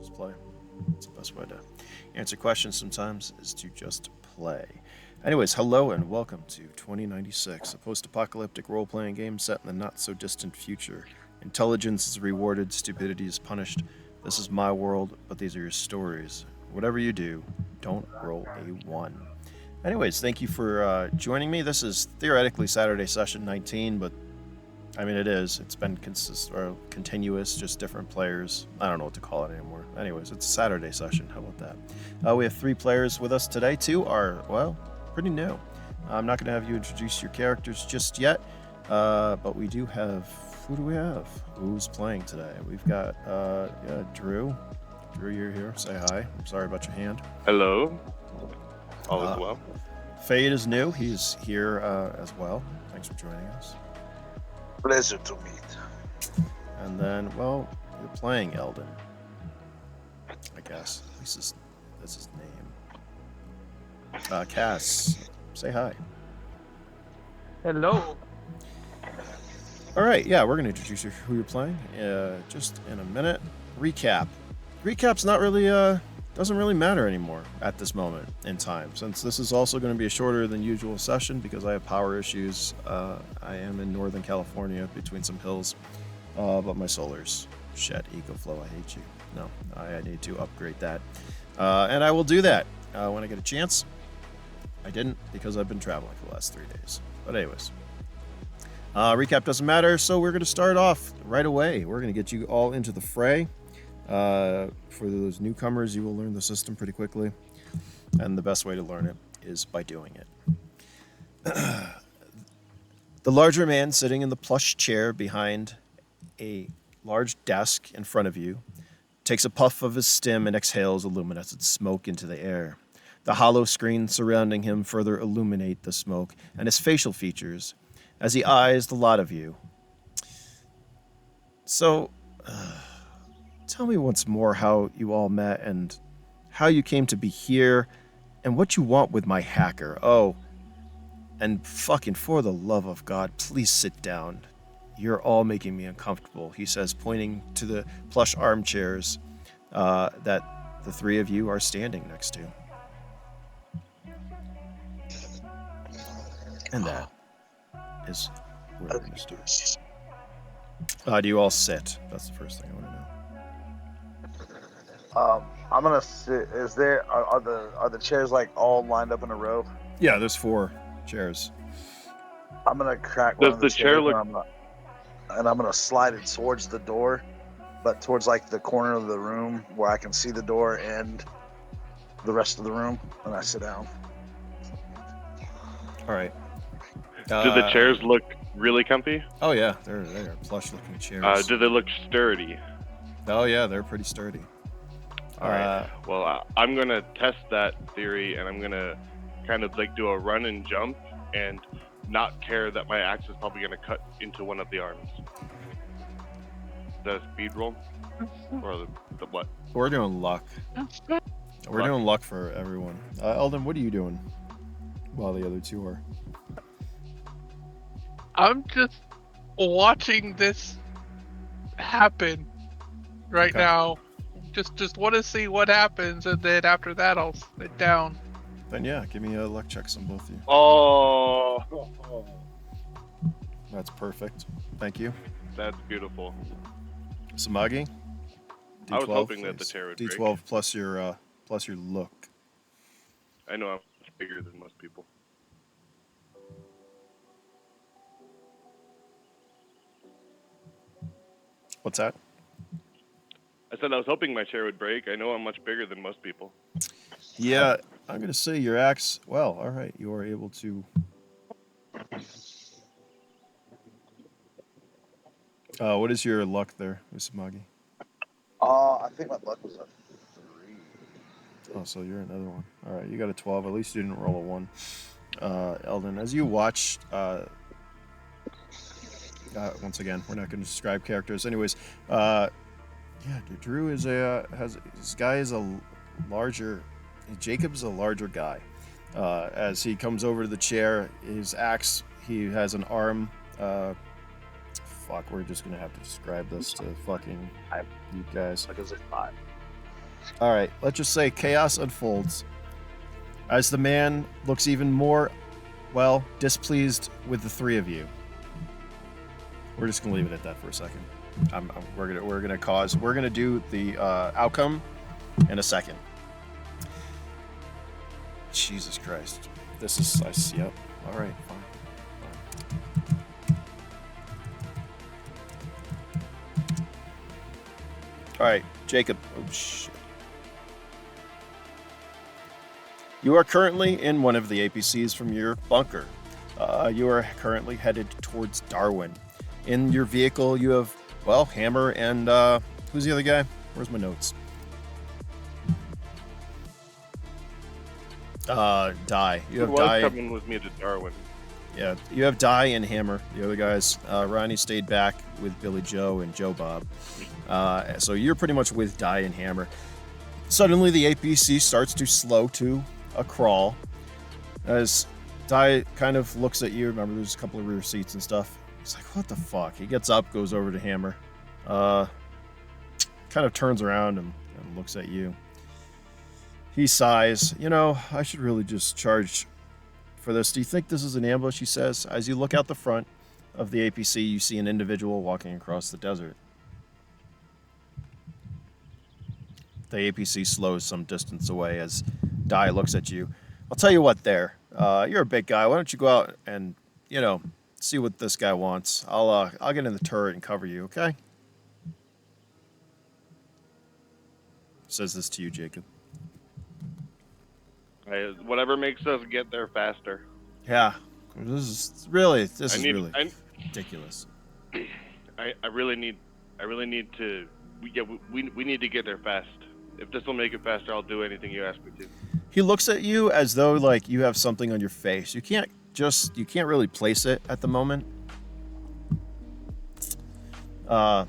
Just play. It's the best way to answer questions sometimes is to just play. Anyways, hello and welcome to 2096, a post-apocalyptic role-playing game set in the not-so-distant future. Intelligence is rewarded, stupidity is punished. This is my world, but these are your stories. Whatever you do, don't roll a 1. Anyways, thank you for joining me. This is theoretically Saturday session 19, but I mean it is. It's been continuous, just different players. I don't know what to call it anymore. Anyways, it's a Saturday session. How about that? We have 3 players with us today. 2 are, well, pretty new. I'm not going to have you introduce your characters just yet, but we do have... Who do we have? Who's playing today? We've got, Drew. Drew, you're here. Say hi. I'm sorry about your hand. Hello. All is well. Fade is new. He's here as well. Thanks for joining us. Pleasure to meet. And then, well, you're playing Eldon. I guess. At least that's his name. Cass, say hi. Hello. All right, yeah, we're going to introduce you who you're playing just in a minute. Recap. Recap's not really, doesn't really matter anymore at this moment in time, since this is also going to be a shorter than usual session because I have power issues. I am in Northern California between some hills, but my solar's shit. EcoFlow, I hate you. No, I need to upgrade that. And I will do that when I get a chance. I didn't because I've been traveling for the last 3 days. But anyways. Recap doesn't matter, so we're going to start off right away. We're going to get you all into the fray. For those newcomers, you will learn the system pretty quickly, and the best way to learn it is by doing it. The larger man sitting in the plush chair behind a large desk in front of you takes a puff of his stem and exhales a luminescent smoke into the air. The hollow screen surrounding him further illuminate the smoke and his facial features as he eyes the lot of you. So, tell me once more how you all met and how you came to be here and what you want with my hacker. Oh, and fucking for the love of God, please sit down. You're all making me uncomfortable, he says, pointing to the plush armchairs that the 3 of you are standing next to. And that is what we're going to do. Do you all sit? That's the first thing I want to know. I'm gonna sit. Are the chairs like all lined up in a row? Yeah, there's 4 chairs. I'm gonna crack one Does of the the chair chairs look? and I'm gonna slide it towards the door, but towards like the corner of the room where I can see the door and the rest of the room, and I sit down. All right. Do the chairs look really comfy? Oh yeah, they're plush-looking chairs. Do they look sturdy? Oh yeah, they're pretty sturdy. All right. Well, I'm gonna test that theory, and I'm gonna kind of like do a run and jump, and not care that my axe is probably gonna cut into one of the arms. Is that a speed roll, or the what? We're doing luck. We're Luck. doing luck for everyone. Eldon, what are you doing while the other 2 are? I'm just watching this happen right Okay. now. Just want to see what happens, and then after that, I'll sit down. Then yeah, give me a luck checks on both of you. Oh, That's perfect. Thank you. that's beautiful. Samagi? I was D12, hoping that the please. chair would D12 break. plus your look. I know I'm much bigger than most people. What's that? I said I was hoping my chair would break. I know I'm much bigger than most people. Yeah, I'm gonna say your axe. Well, all right, you are able to. What is your luck there, Usamagi? I think my luck was a 3. Oh, so you're another one. All right, you got a 12. At least you didn't roll a 1. Eldon, as you watch, once again, we're not going to describe characters. Anyways, yeah, Drew is this guy is a larger. Jacob's a larger guy. As he comes over to the chair, his axe. He has an arm. Fuck, we're just gonna have to describe this to fucking you guys. Like it was a 5. All right, let's just say chaos unfolds as the man looks even more, well, displeased with the 3 of you. We're just gonna leave it at that for a second. We're gonna do the outcome in a second. Jesus Christ, this is yep. All right, fine. All right, Jacob. Oh shit. You are currently in one of the APCs from your bunker. You are currently headed towards Darwin. In your vehicle, you have, well, Hammer and, who's the other guy? Where's my notes? Die. You have Who was Die. coming with me to Darwin? Yeah, you have Die and Hammer. The other guys, Ronnie stayed back with Billy Joe and Joe Bob. So you're pretty much with Die and Hammer. Suddenly, the APC starts to slow to a crawl as Die kind of looks at you. Remember, there's a couple of rear seats and stuff. He's like, what the fuck? He gets up, goes over to Hammer, kind of turns around and looks at you. He sighs. You know, I should really just charge for this. Do you think this is an ambush? He says. As you look out the front of the APC, you see an individual walking across the desert. The APC slows some distance away as Die looks at you. I'll tell you what there. You're a big guy. Why don't you go out and, you know, see what this guy wants. I'll get in the turret and cover you, okay? Says this to you, Jacob. Whatever makes us get there faster. Yeah. This is really I ridiculous. I really need to. We need to get there fast. If this will make it faster, I'll do anything you ask me to. He looks at you as though like you have something on your face. You can't really place it at the moment. I'm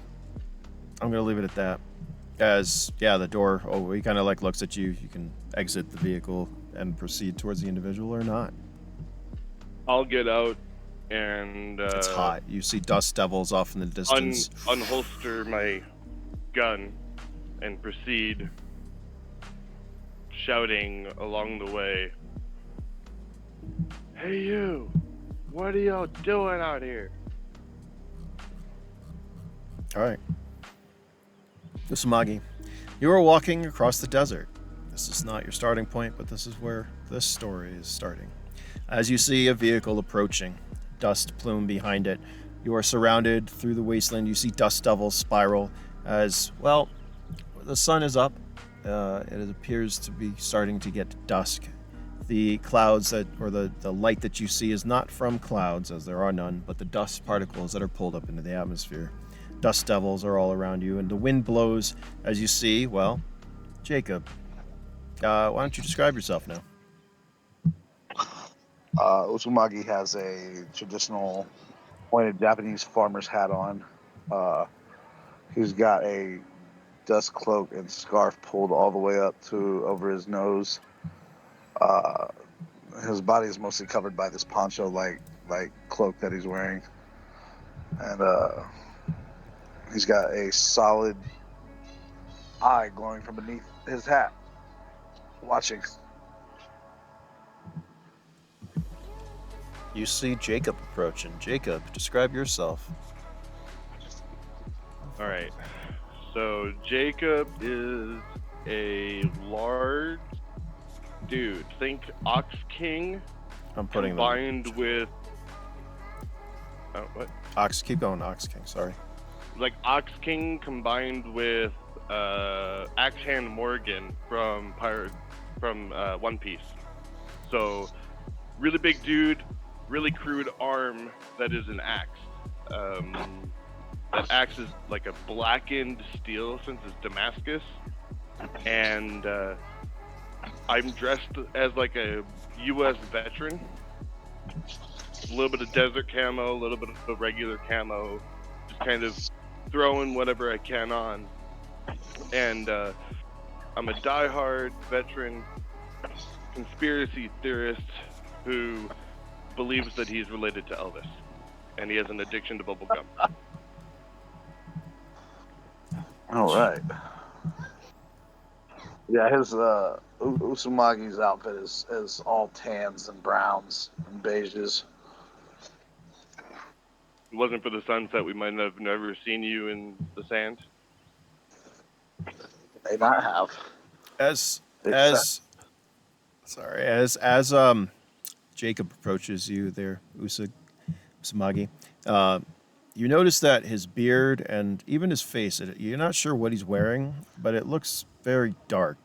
gonna leave it at that. As yeah, the door. Oh, he kind of like looks at you. You can exit the vehicle and proceed towards the individual or not. I'll get out and. It's hot. You see dust devils off in the distance. Unholster my gun and proceed shouting along the way. Hey you! What are y'all doing out here? All right. Usamagi, You are walking across the desert. This is not your starting point, but this is where this story is starting. As you see a vehicle approaching, dust plume behind it, you are surrounded through the wasteland. You see dust devils spiral as, well, the sun is up. It appears to be starting to get dusk. The clouds or the light that you see is not from clouds, as there are none, but the dust particles that are pulled up into the atmosphere. Dust devils are all around you, and the wind blows as you see, well, Jacob. Why don't you describe yourself now? Uzumaki has a traditional pointed Japanese farmer's hat on. He's got a dust cloak and scarf pulled all the way up to over his nose. His body is mostly covered by this poncho like cloak that he's wearing, and he's got a solid eye glowing from beneath his hat, watching. You see Jacob approaching. Jacob, describe yourself. All right. So Jacob is a large dude. Think Ox King I'm putting combined with what? Keep going, Ox King, sorry. Like Ox King combined with Axe Hand Morgan from One Piece. So really big dude, really crude arm that is an axe. That axe is like a blackened steel since it's Damascus, and I'm dressed as like a U.S. veteran. A little bit of desert camo, a little bit of regular camo, just kind of throwing whatever I can on. And I'm a diehard veteran conspiracy theorist who believes that he's related to Elvis, and he has an addiction to bubblegum. All right. Yeah, his Usumagi's outfit is all tans and browns and beiges. If it wasn't for the sunset, we might have never seen you in the sand. They might have. As Jacob approaches you there, Usamagi, you notice that his beard and even his face, you're not sure what he's wearing, but it looks very dark.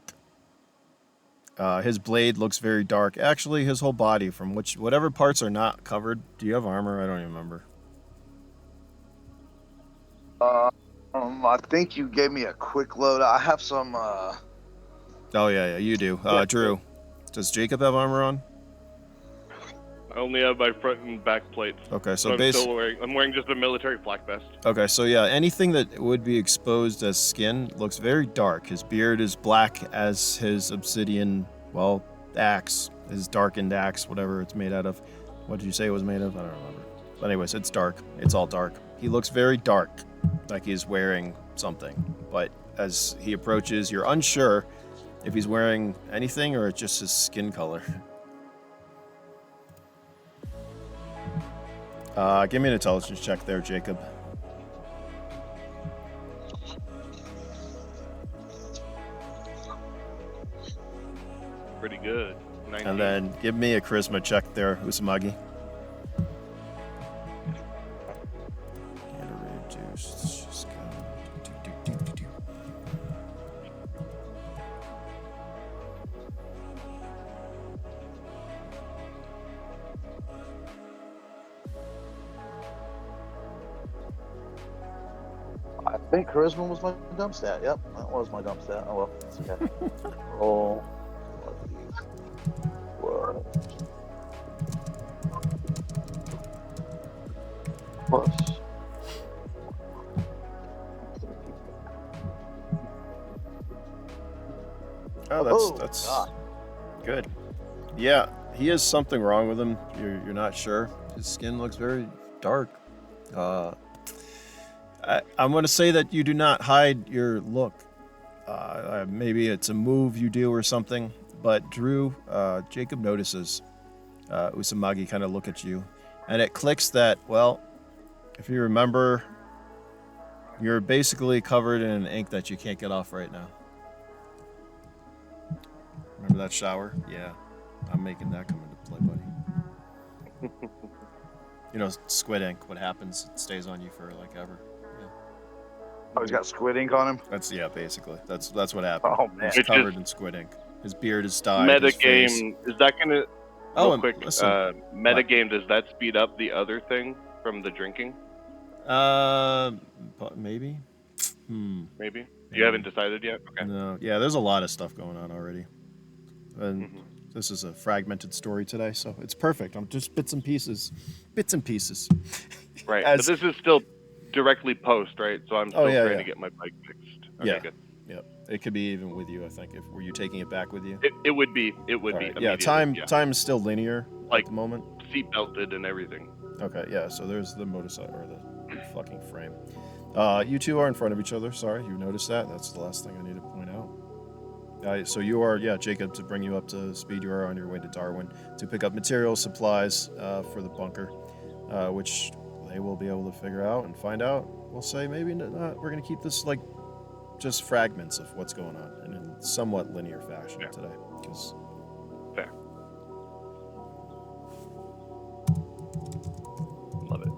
His blade looks very dark. Actually, his whole body, from whatever parts are not covered. Do you have armor? I don't even remember. I think you gave me a quick load. I have some. Oh yeah, you do. Drew, does Jacob have armor on? I only have my front and back plates. Okay, so I'm wearing just a military flak vest. Okay, so yeah, anything that would be exposed as skin looks very dark. His beard is black as his obsidian, axe, his darkened axe, whatever it's made out of. What did you say it was made of? I don't remember. But anyways, it's dark. It's all dark. He looks very dark, like he's wearing something. But as he approaches, you're unsure if he's wearing anything or it's just his skin color. Give me an intelligence check there, Jacob. Pretty good. 19. And then give me a charisma check there, Usamagi. I think charisma was my dump stat. Yep, that was my dump stat. Oh well, it's okay. Roll. Plus. Oh, that's God. Good. Yeah, he has something wrong with him. You're not sure. His skin looks very dark. I'm going to say that you do not hide your look. Maybe it's a move you do or something. But Drew, Jacob notices Usamagi kind of look at you. And it clicks that, well, if you remember, you're basically covered in an ink that you can't get off right now. Remember that shower? Yeah. I'm making that come into play, buddy. You know, squid ink, what happens, it stays on you for like ever. Yeah. Oh, he's got squid ink on him? That's basically. That's what happened. Oh, man. He's It's covered just in squid ink. His beard is dyed. His face. Metagame, is that gonna Oh, real and quick? listen. Metagame, does that speed up the other thing from the drinking? Maybe. Maybe. You haven't decided yet. Okay. No. Yeah, there's a lot of stuff going on already, and Mhm. this is a fragmented story today, so it's perfect. I'm just bits and pieces. Right. As- But this is still directly post, right? So I'm still trying to get my bike fixed. Okay, Yeah. good. Yep. It could be even with you. I think. Were you taking it back with you? It would be. It would All be. right. Yeah. Immediately, Time is still linear Like- at the moment. Seat belted and everything. Okay, yeah, so there's the motorcycle, or the fucking frame. You two are in front of each other, sorry, you noticed that? That's the last thing I need to point out. So you are, Jacob, to bring you up to speed, you are on your way to Darwin to pick up materials, supplies for the bunker, which they will be able to figure out and find out. We'll say maybe not, we're going to keep this, like, just fragments of what's going on and in somewhat linear fashion today, because... Fair. Love it.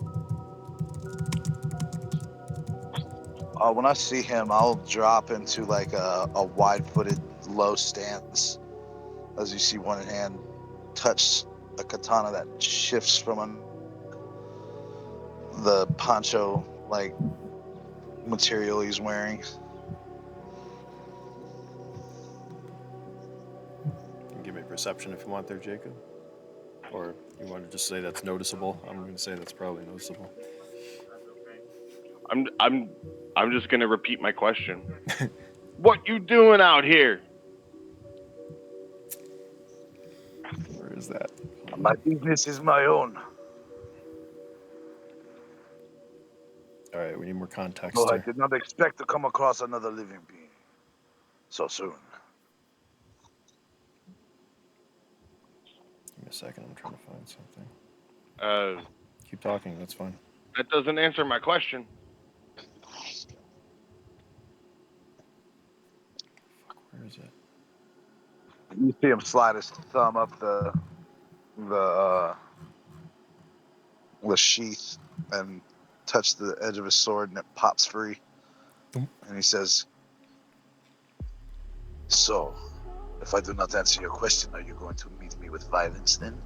When I see him, I'll drop into like a wide-footed low stance. As you see one hand touch a katana that shifts from the poncho like material he's wearing. You can give me perception if you want there, Jacob. Or you want to just say that's noticeable? I'm going to say that's probably noticeable. I'm just gonna repeat my question. What you doing out here? Where is that? My business is my own. All right, we need more context Oh, I here. did not expect to come across another living being so soon. Give me a second, I'm trying to find something. Keep talking, that's fine. That doesn't answer my question. Where is it? You see him slide his thumb up the sheath and touch the edge of his sword, and it pops free. Boom. And he says, "So, if I do not answer your question, are you going to meet me with violence then?"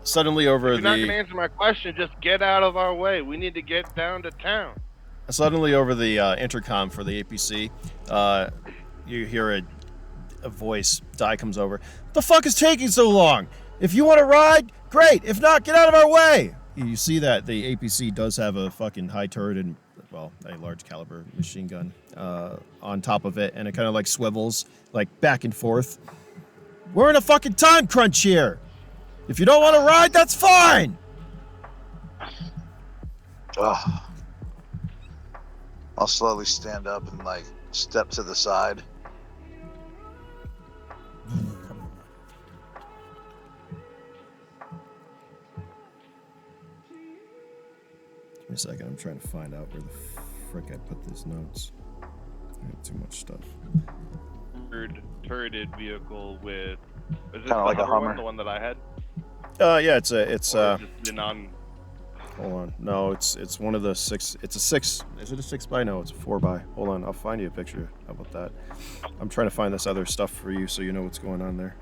Suddenly over If you're not gonna answer my question, just get out of our way. We need to get down to town. Suddenly over the intercom for the APC, you hear a voice. Di comes over. The fuck is taking so long? If you want to ride, great. If not, get out of our way. You see that the APC does have a fucking high turret and, well, a large caliber machine gun on top of it, and it kind of like swivels like back and forth. We're in a fucking time crunch here. If you don't want to ride, that's fine. Ugh. I'll slowly stand up and like step to the side. Give me a second. I'm trying to find out where the frick I put these notes. I have too much stuff. Turreted vehicle with. Is this Kinda like a Hummer. one, the one that I had? Yeah, it's Or just the non. Hold on. No, it's one of the 6. It's a 6. Is it a 6x? No, it's a 4x. Hold on. I'll find you a picture. How about that? I'm trying to find this other stuff for you so you know what's going on there.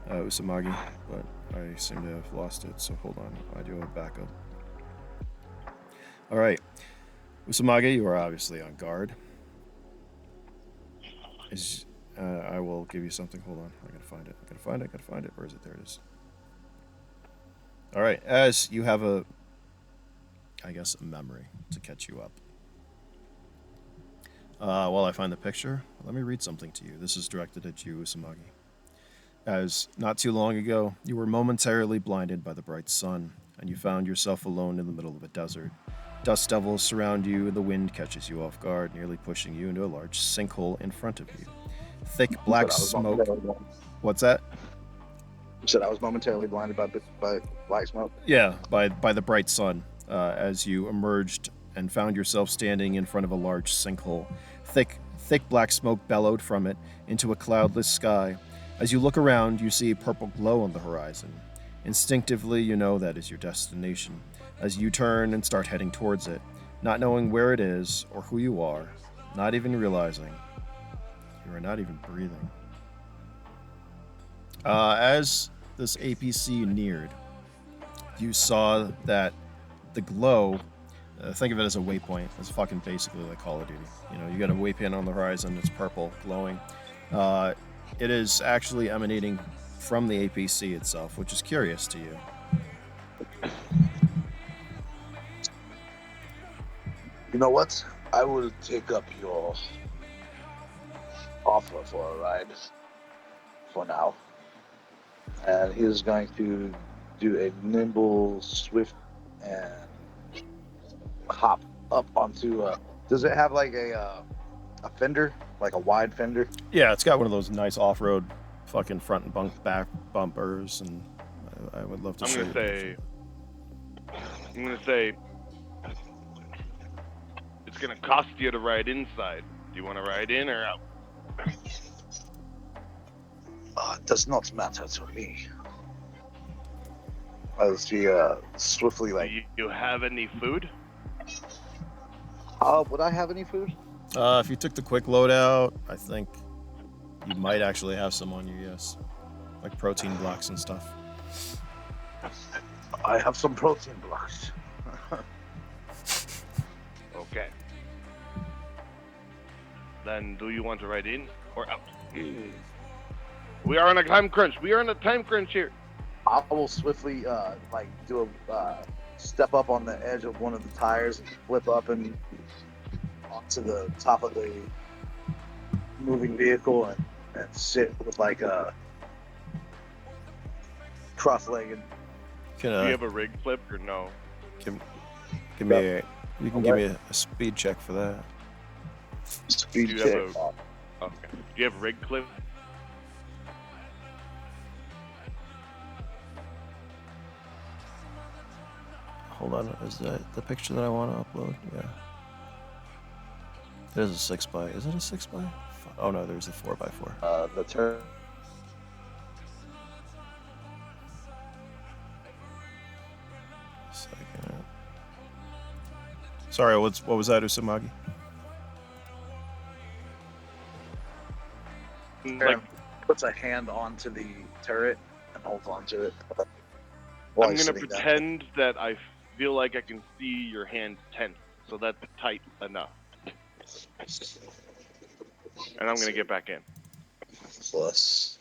Usamagi, but I seem to have lost it. So hold on. I do have a backup. All right. Usamagi, you are obviously on guard. I will give you something. Hold on. I gotta find it. Where is it? There it is. All right. As you have a memory to catch you up. While I find the picture, let me read something to you. This is directed at you, Usamagi. As not too long ago, you were momentarily blinded by the bright sun, and you found yourself alone in the middle of a desert. Dust devils surround you, and the wind catches you off guard, nearly pushing you into a large sinkhole in front of you. Thick black smoke. What's that? You said I was momentarily blinded by black smoke? Yeah, by the bright sun. As you emerged and found yourself standing in front of a large sinkhole. Thick Thick black smoke bellowed from it into a cloudless sky. As you look around, you see a purple glow on the horizon. Instinctively, you know that is your destination, as you turn and start heading towards it, not knowing where it is or who you are, not even realizing you are not even breathing. As this APC neared, you saw that the glow, think of it as a waypoint. It's fucking basically like Call of Duty. You know, you got a waypoint on the horizon, it's purple, glowing. It is actually emanating from the APC itself, which is curious to you. You know what? I will take up your offer for a ride for now. And he is going to do a nimble, swift, and hop up onto. Does it have like a fender, like a wide fender? Yeah, it's got one of those nice off-road fucking front and back bumpers, and I would love to show you. I'm gonna say it's gonna cost you to ride inside. Do you want to ride in or out? It does not matter to me. As he swiftly like. Do you have any food? Would I have any food? If you took the quick loadout, I think you might actually have some on you, yes. Like protein blocks and stuff. I have some protein blocks. Okay. Then do you want to ride in or out? We are on a time crunch. We are on a time crunch here. I will swiftly do a step up on the edge of one of the tires and flip up and onto the top of the moving vehicle and sit with like a cross-legged. Do you have a rig flip or no? Give me you can give me a speed check for that. Speed check. Okay. Do you have rig clip? Hold on, is that the picture that I want to upload? Yeah. It is a 6x. Is it a 6x? Oh no, there's a 4x4. The turn. Second. Sorry, what was that, Usamagi? Like, puts a hand onto the turret and holds onto it. I'm gonna pretend that I feel like I can see your hand tense, so that's tight enough. And I'm gonna get back in. Plus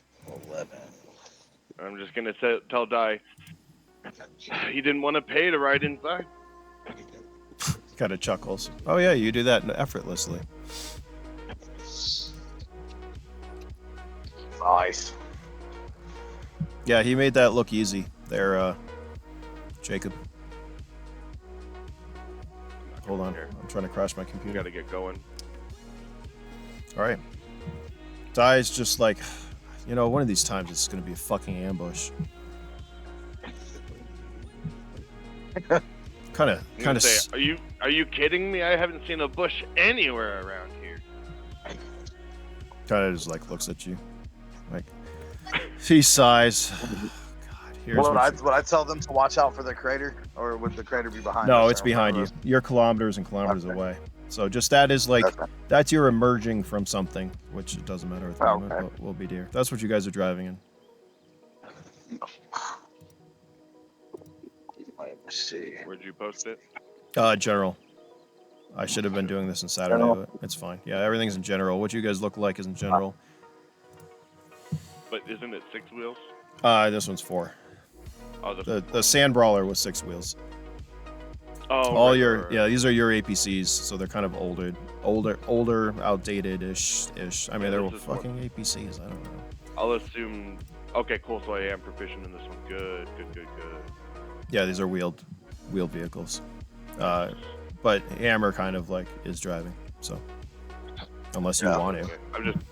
11. And I'm just gonna tell Dai he didn't want to pay to ride inside. Kind of chuckles. Oh yeah, you do that effortlessly. Nice. Yeah, he made that look easy there, Jacob. Hold on, I'm trying to crash my computer. Gotta get going. Alright. Dai's just like, you know, one of these times it's gonna be a fucking ambush. Kind of. Are you kidding me? I haven't seen a bush anywhere around here. Kind of just like looks at you, like he sighs. God, here's would I tell them to watch out for the crater, or would the crater be behind us? No, it's behind you. You're kilometers and kilometers away. So just that is like that's your emerging from something, which it doesn't matter at the moment, but we'll be there. That's what you guys are driving in. Let's see. Where'd you post it? General. I should have been doing this in Saturday, but it's fine. Yeah, everything's in general. What you guys look like is in general. But isn't it 6 wheels? This one's 4. Oh, the Sand Brawler was 6 wheels. Oh, all right. Yeah, these are your APCs, so they're kind of older, outdated-ish. I mean, they're fucking APCs. I don't know. I'll assume. Okay, cool. So I am proficient in this one. Good. Yeah, these are wheeled vehicles. But Hammer kind of like is driving, so unless you want to. Okay.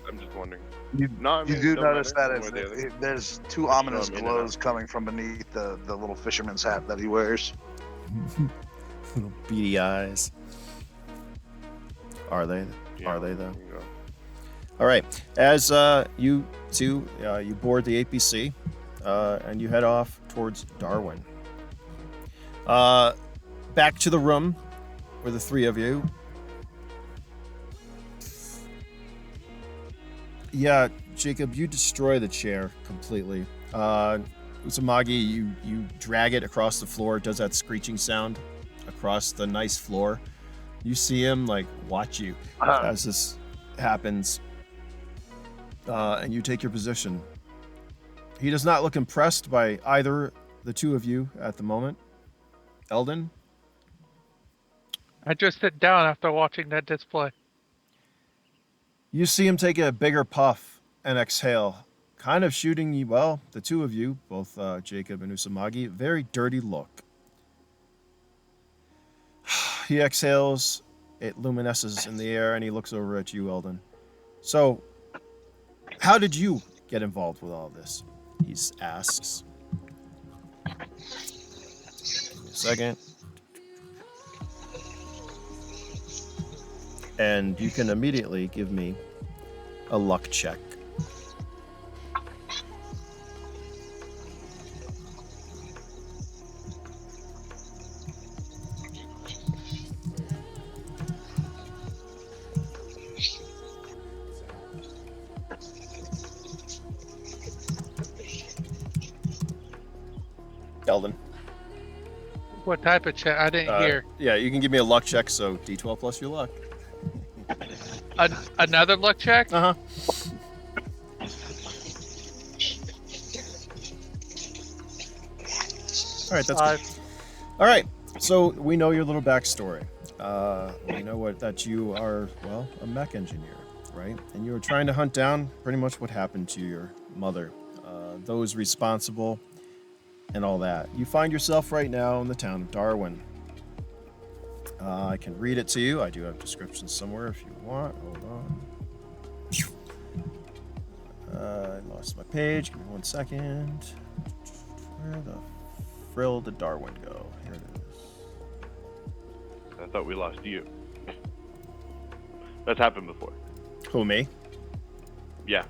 I'm just wondering. You do notice that there's 2 ominous glows coming from beneath the little fisherman's hat that he wears. Little beady eyes. Are they? Yeah, Are they though? All right. As you two, you board the APC, and you head off towards Darwin. Back to the room where the three of you. Yeah, Jacob, you destroy the chair completely. Uzumaki, you drag it across the floor. It does that screeching sound across the nice floor. You see him like watch you as this happens, and you take your position. He does not look impressed by either the two of you at the moment. Eldon, I just sit down after watching that display. you see him take a bigger puff and exhale, kind of shooting you, well, the two of you, both Jacob and Uzumaki, very dirty look. He exhales, it luminesces in the air, and he looks over at you, Eldon. So, how did you get involved with all this? He asks. Give me a second. And you can immediately give me a luck check. Eldon. What type of check? I didn't hear. Yeah, you can give me a luck check, so D12 plus your luck. Another luck check? Uh-huh. All right, that's good. All right, so we know your little backstory. We know that you are, well, a mech engineer, right? And you were trying to hunt down pretty much what happened to your mother, those responsible, and all that. You find yourself right now in the town of Darwin. I can read it to you. I do have descriptions somewhere if you want. Hold on. I lost my page. Give me 1 second. Where the frill did Darwin go? Here it is. I thought we lost you. That's happened before. Who, me? Yeah.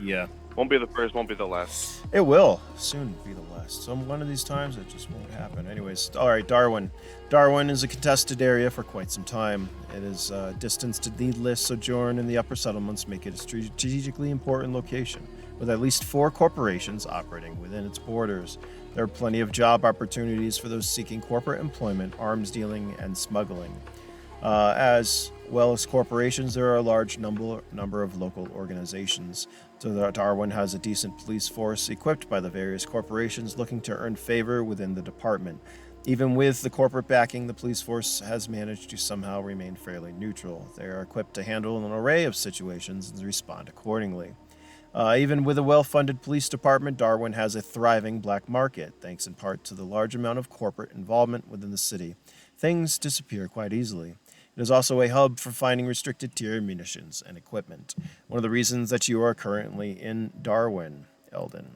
Yeah. Won't be the first, won't be the last. It will soon be the last. Some one of these times it just won't happen. Anyways, all right, Darwin. Darwin is a contested area for quite some time. It is distanced to needless sojourn in the upper settlements, make it a strategically important location, with at least 4 corporations operating within its borders. There are plenty of job opportunities for those seeking corporate employment, arms dealing, and smuggling. As well as corporations, there are a large number of local organizations. So Darwin has a decent police force equipped by the various corporations looking to earn favor within the department. Even with the corporate backing, the police force has managed to somehow remain fairly neutral. They are equipped to handle an array of situations and respond accordingly. Even with a well-funded police department, Darwin has a thriving black market, thanks in part to the large amount of corporate involvement within the city. Things disappear quite easily. It is also a hub for finding restricted tier munitions and equipment. One of the reasons that you are currently in Darwin, Eldon,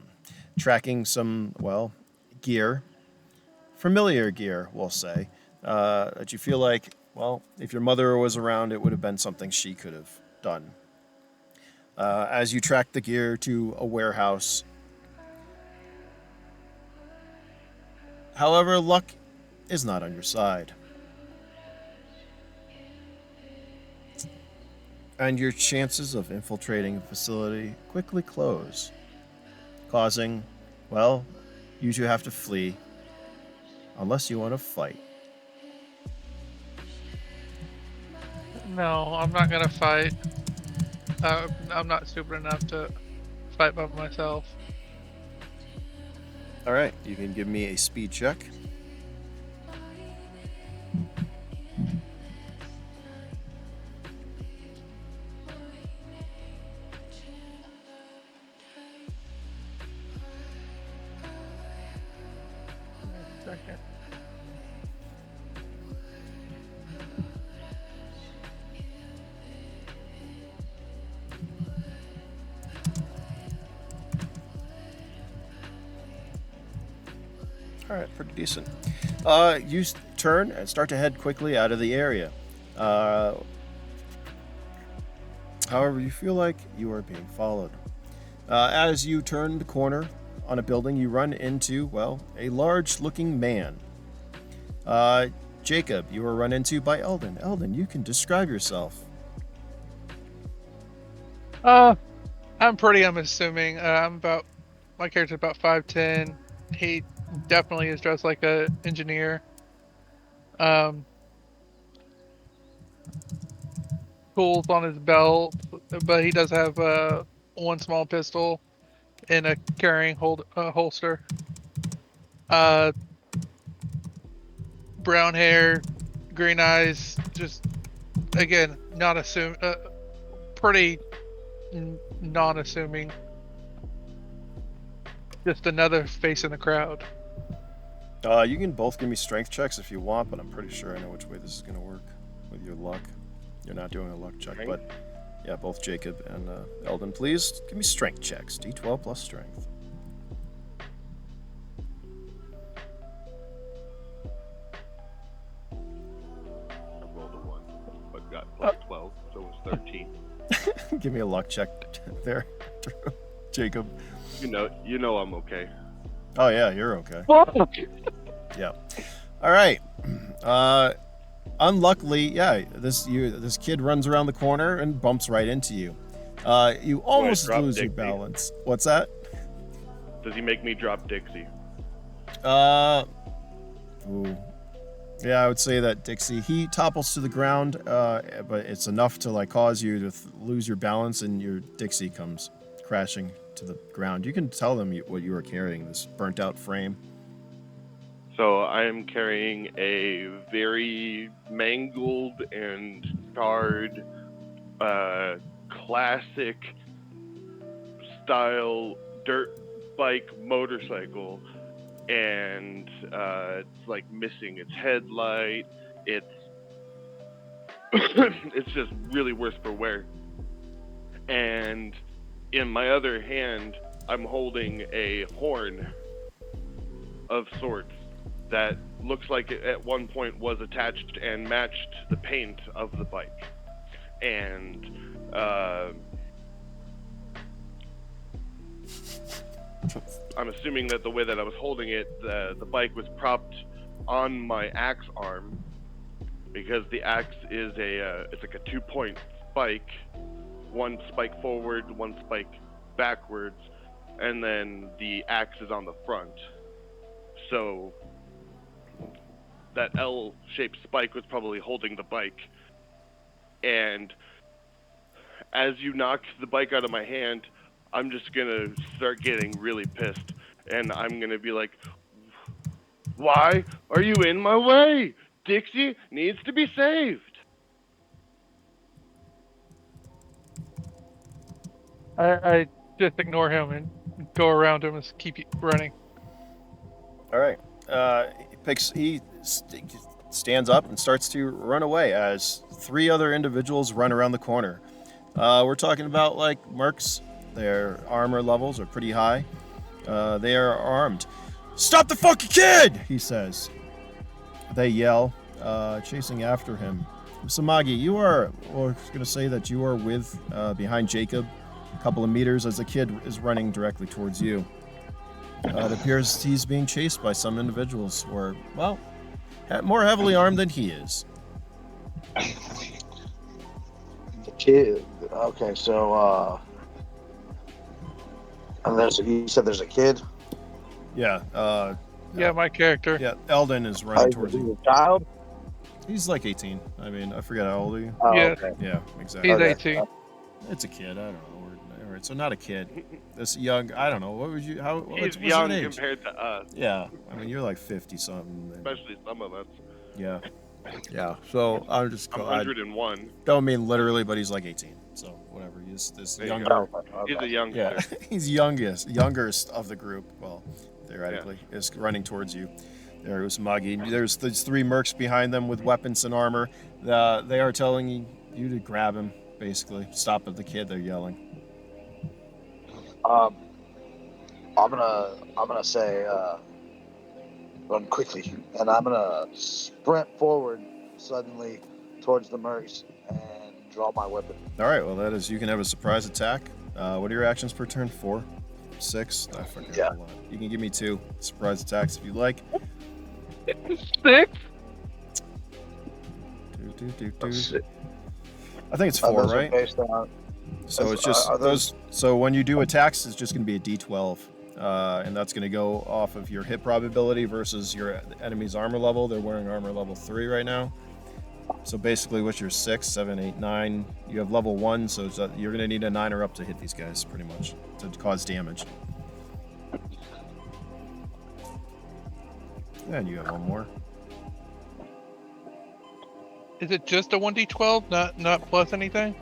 tracking some, well, gear, familiar gear, we'll say, that you feel like, well, if your mother was around, it would have been something she could have done. As you track the gear to a warehouse. However, luck is not on your side. And your chances of infiltrating a facility quickly close, causing, well, you to have to flee, unless you want to fight. No, I'm not gonna fight. I'm not stupid enough to fight by myself. All right, you can give me a speed check. Second. All right, pretty decent. You turn and start to head quickly out of the area. However, you feel like you are being followed. As you turn the corner on a building, you run into, well, a large looking man. Uh, Jacob, you are run into by Eldon. Eldon, you can describe yourself. I'm pretty unassuming. My character's about 5'10". He definitely is dressed like a engineer. Um, Tools on his belt, but he does have one small pistol in a carrying holster. Uh, Brown hair, green eyes, just again not assume pretty non-assuming. Just another face in the crowd. You can both give me strength checks if you want, but I'm pretty sure I know which way this is going to work with your luck. You're not doing a luck check, Strength? but yeah, both Jacob and Eldon, please give me strength checks. D12 plus strength. I rolled a 1, but got plus 12, so it was 13. Give me a luck check there, Jacob. You know I'm okay. Oh yeah, you're okay. Fuck! Yeah. All right. Unluckily, yeah, this kid runs around the corner and bumps right into you. You almost drop lose your Dixie? balance. What's that? Does he make me drop Dixie? Ooh. Yeah, I would say that Dixie, he topples to the ground, but it's enough to like cause you to lose your balance, and your Dixie comes crashing to the ground. You can tell them what you are carrying, this burnt out frame. So I am carrying a very mangled and scarred, classic style dirt bike motorcycle, and it's like missing its headlight. It's it's just really worse for wear. And in my other hand, I'm holding a horn of sorts that looks like it at one point was attached and matched the paint of the bike. And I'm assuming that the way that I was holding it, the bike was propped on my axe arm, because the axe is it's like a 2-point spike, one spike forward, one spike backwards, and then the axe is on the front. So that L-shaped spike was probably holding the bike. And as you knock the bike out of my hand, I'm just gonna start getting really pissed. And I'm gonna be like, why are you in my way? Dixie needs to be saved. I just ignore him and go around him and keep running. All right. He stands up and starts to run away as 3 other individuals run around the corner. We're talking about like mercs. Their armor levels are pretty high. They are armed. Stop the fucking kid! He says. They yell, chasing after him. Samagi, I was going to say that you are behind Jacob a couple of meters as the kid is running directly towards you. It appears he's being chased by some individuals who are, well, more heavily armed than he is. The kid. Okay, so and you said there's a kid. Yeah. Yeah, my character. Yeah, Eldon is running towards you. A child. He's like 18. I mean, I forget how old are you. Oh, Yeah. okay. Yeah, exactly. He's Okay. 18. It's a kid. I don't know. All right, so not a kid. This young. I don't know. What would you? He's what's young his age? compared to us, Yeah, I mean, you're like 50 something. especially some of us. Yeah. Yeah. So I'm just. I'm I 101. don't mean literally, but he's like 18. So whatever. He's this There you younger. Oh, He's okay. a youngster. Yeah, he's youngest of the group. Well, theoretically, is running towards you. There was Muggy. There's 3 mercs behind them with weapons and armor. They are telling you to grab him. Basically, stop at the kid. They're yelling. I'm gonna say run quickly, and I'm gonna sprint forward suddenly towards the mercs and draw my weapon. All right, well, that is, you can have a surprise attack. What are your actions per turn? 4? 6? I forget. Yeah. A lot. You can give me 2 surprise attacks if you like. 6. Let's see. I think it's 4, Those are right? based on. So it's just are those- those. So when you do attacks, it's just going to be a D12, and that's going to go off of your hit probability versus your enemy's armor level. They're wearing armor level 3 right now. So basically, what's your 6, 7, 8, 9? You have level 1, so you're going to need a 9 or up to hit these guys, pretty much, to cause damage. And you have one more. Is it just a 1d12, not plus anything?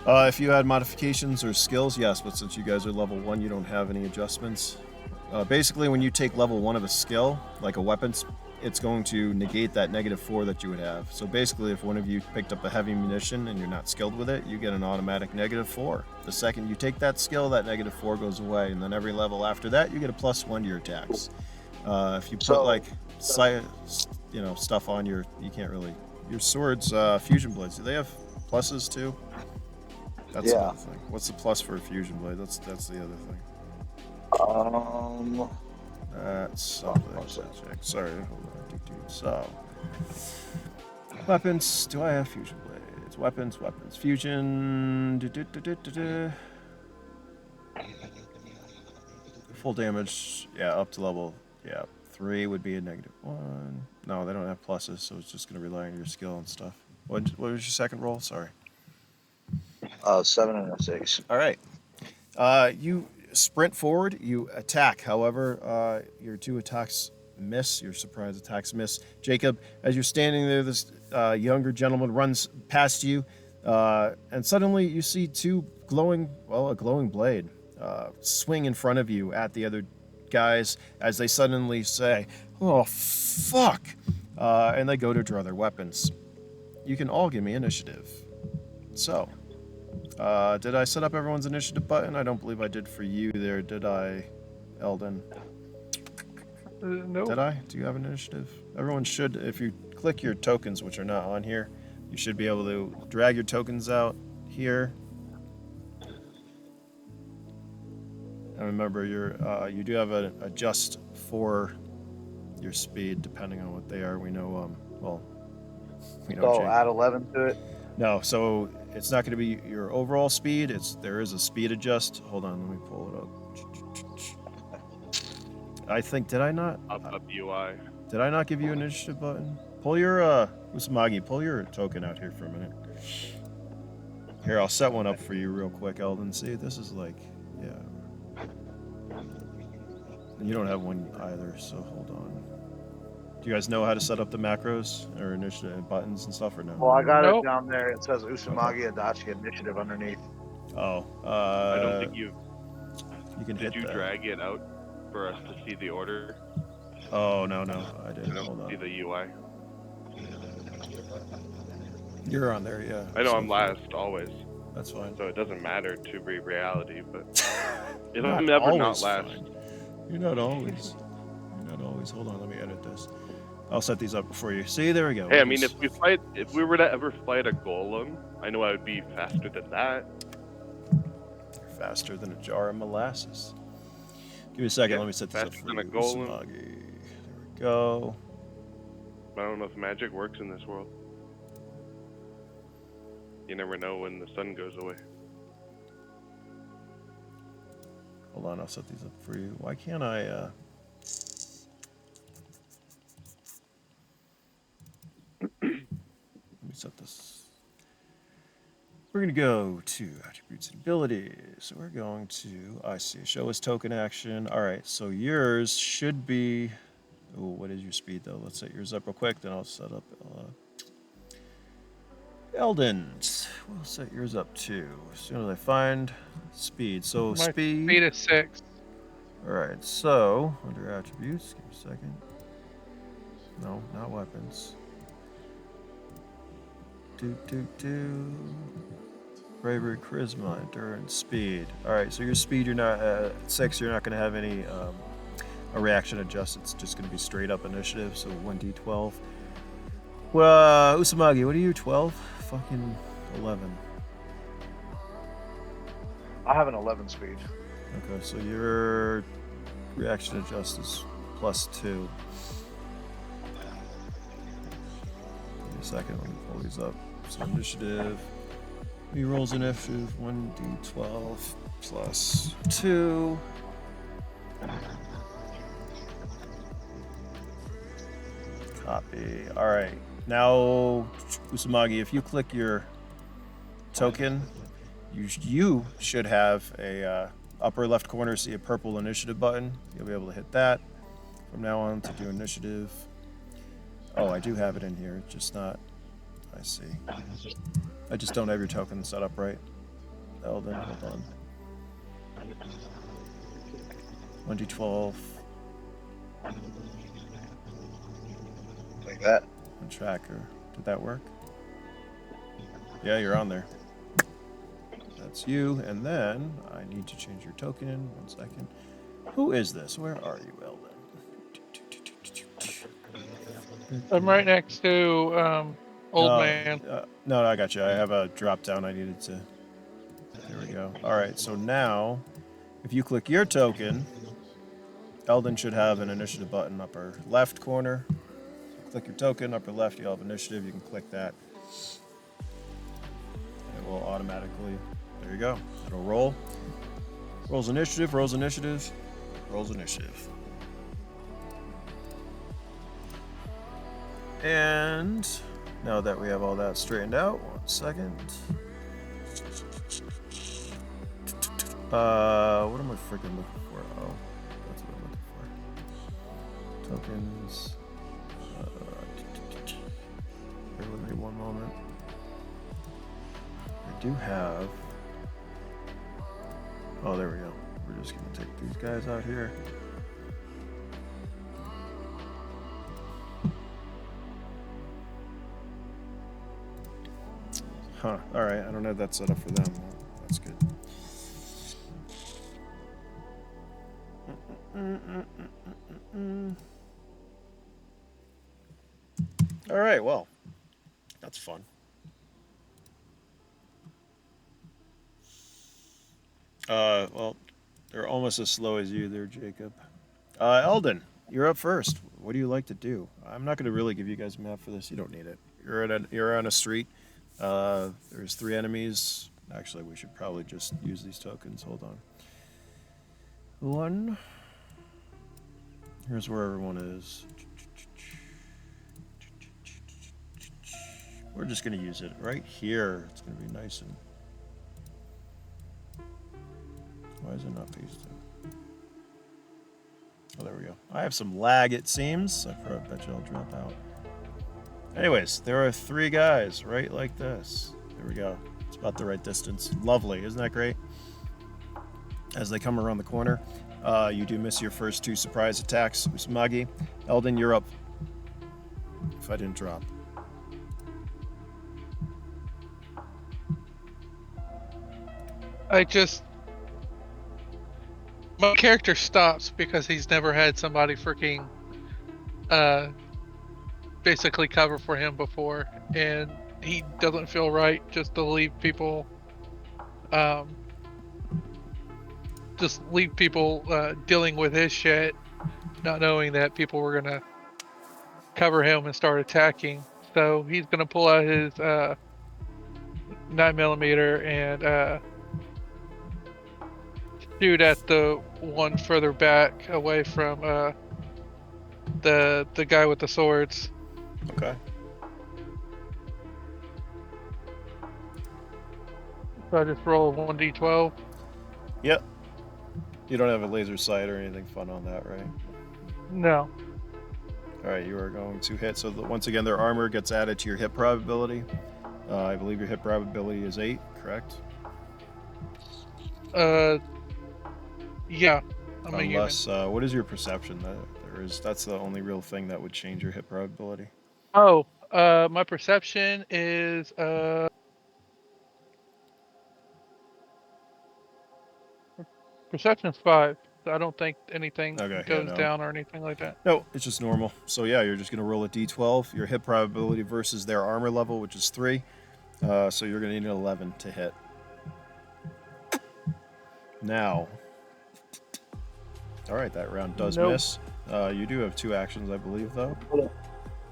If you had modifications or skills, yes, but since you guys are level 1, you don't have any adjustments. Basically, when you take level 1 of a skill, like a weapons, it's going to negate that -4 that you would have. So basically, if one of you picked up a heavy munition and you're not skilled with it, you get an automatic -4. The second you take that skill, that -4 goes away, and then every level after that, you get a +1 to your attacks. If you put stuff on you can't really. Your swords, fusion blades, do they have pluses too? That's another thing. What's the plus for a fusion blade? That's the other thing. That's something. Check. Sorry, hold on. So, weapons. Do I have fusion blades? Weapons. Fusion. Full damage. Yeah, up to level. Yeah, 3 would be a -1. No, they don't have pluses, so it's just going to rely on your skill and stuff. What was your second roll? Sorry. 7 and a 6. All right. You sprint forward. You attack. However, your 2 attacks miss. Your surprise attacks miss. Jacob, as you're standing there, this younger gentleman runs past you, and suddenly you see a glowing blade swing in front of you at the other guys as they suddenly say, "Oh, fuck," and they go to draw their weapons. You can all give me initiative. So, did I set up everyone's initiative button? I don't believe I did for you there, did I, Eldon? No. Did I? Do you have an initiative? Everyone should, if you click your tokens, which are not on here, you should be able to drag your tokens out here. And remember, you do have an adjust for your speed, depending on what they are. We know, So add 11 to it? No, so it's not going to be your overall speed. There is a speed adjust. Hold on, let me pull it up. I think, did I not? Up UI. Did I not give you an initiative button? Pull your, Usumagi, pull your token out here for a minute. Here, I'll set one up for you real quick, Eldon. See, this is like, yeah. And you don't have one either, so hold on. Do you guys know how to set up the macros or initiative buttons and stuff, or no? Well, I got Nope. it down there. It says Usumagi Adachi Initiative underneath. Oh, I don't think you can hit did. You that. drag it out for us to see the order? Oh, no, I I didn't. Hold don't see on. the UI. You're on there, yeah. I know So I'm last always, That's fine. so it doesn't matter to be reality, but if You're I'm never not always last. fine. You're not always. Hold on, let me edit this. I'll set these up for you. See, there we go. Hey, I mean, if we were to ever fight a golem, I know I would be faster than that. Faster than a jar of molasses. Give me a second. Yeah, let me set this up faster for than you. a golem. Usumagi. There we go. I don't know if magic works in this world. You never know when the sun goes away. Hold on, I'll set these up for you. Why can't I? Let me set this. We're going to go to attributes and abilities. So we're going to, I see, show us token action. All right, so yours should be, oh, what is your speed though? Let's set yours up real quick, then I'll set up Eldon's. We'll set yours up too. As soon as I find speed. So My speed. speed is 6. All right, so under attributes, give me a second. No, not weapons. Bravery, charisma, endurance, speed. All right, so your speed, you're not at 6. You're not going to have any a reaction adjust. It's just going to be straight up initiative. So 1d12. Well, Usumagi, what are you? 12? Fucking 11. I have an 11 speed. Okay, so your reaction adjust is +2. Give me a second, let me pull these up. So initiative. He rolls initiative 1d12 +2. Copy. All right. Now, Usamagi, if you click your token, you should have a upper left corner see a purple initiative button. You'll be able to hit that from now on to do initiative. Oh, I do have it in here. It's just not. I see. I just don't have your token set up right. Eldon, hold on. 1d12. Like that. On tracker. Did that work? Yeah, you're on there. That's you. And then I need to change your token in 1 second. Who is this? Where are you, Eldon? I'm right next to old man. No, I got you. I have a drop down I needed to. There we go. All right, so now if you click your token, Eldon should have an initiative button upper left corner. So click your token, upper left, you'll have initiative. You can click that. And it will automatically, there you go. It'll roll. Rolls initiative, rolls initiative, rolls initiative. And now that we have all that straightened out, 1 second. What am I freaking looking for? Oh, that's what I'm looking for. Tokens. Bear with me 1 moment. I do have. Oh, there we go. We're just gonna take these guys out here. Huh. All right. I don't have that set up for them. Well, that's good. All right. Well, that's fun. Well, they're almost as slow as you there, Jacob. Eldon, you're up first. What do you like to do? I'm not going to really give you guys a map for this. You don't need it. You're on a street. There's 3 enemies. Actually, we should probably just use these tokens. Hold on. 1. Here's where everyone is. We're just going to use it right here. It's going to be nice and... Why is it not pasted? Oh, there we go. I have some lag, it seems. I bet you I'll drop out. Anyways, there are 3 guys right like this. There we go. It's about the right distance. Lovely. Isn't that great? As they come around the corner, you do miss your first 2 surprise attacks. Usumagi, Eldon, you're up. If I didn't drop. My character stops because he's never had somebody freaking basically cover for him before, and he doesn't feel right just to leave people dealing with his shit, not knowing that people were gonna cover him and start attacking. So he's gonna pull out his 9mm and shoot at the one further back away from the guy with the swords. Okay. So I just roll a 1d12. Yep. You don't have a laser sight or anything fun on that, right? No. All right, you are going to hit. So once again, their armor gets added to your hit probability. I believe your hit probability is 8, correct? Yeah. I'm Unless, what is your perception? That's the only real thing that would change your hit probability. Oh, my perception is perception's 5. So I don't think anything goes down or anything like that. No, it's just normal. So yeah, you're just gonna roll a d12. Your hit probability versus their armor level, which is 3. So you're gonna need an 11 to hit. Now. All right, that round does Nope. miss. You do have 2 actions, I believe, though.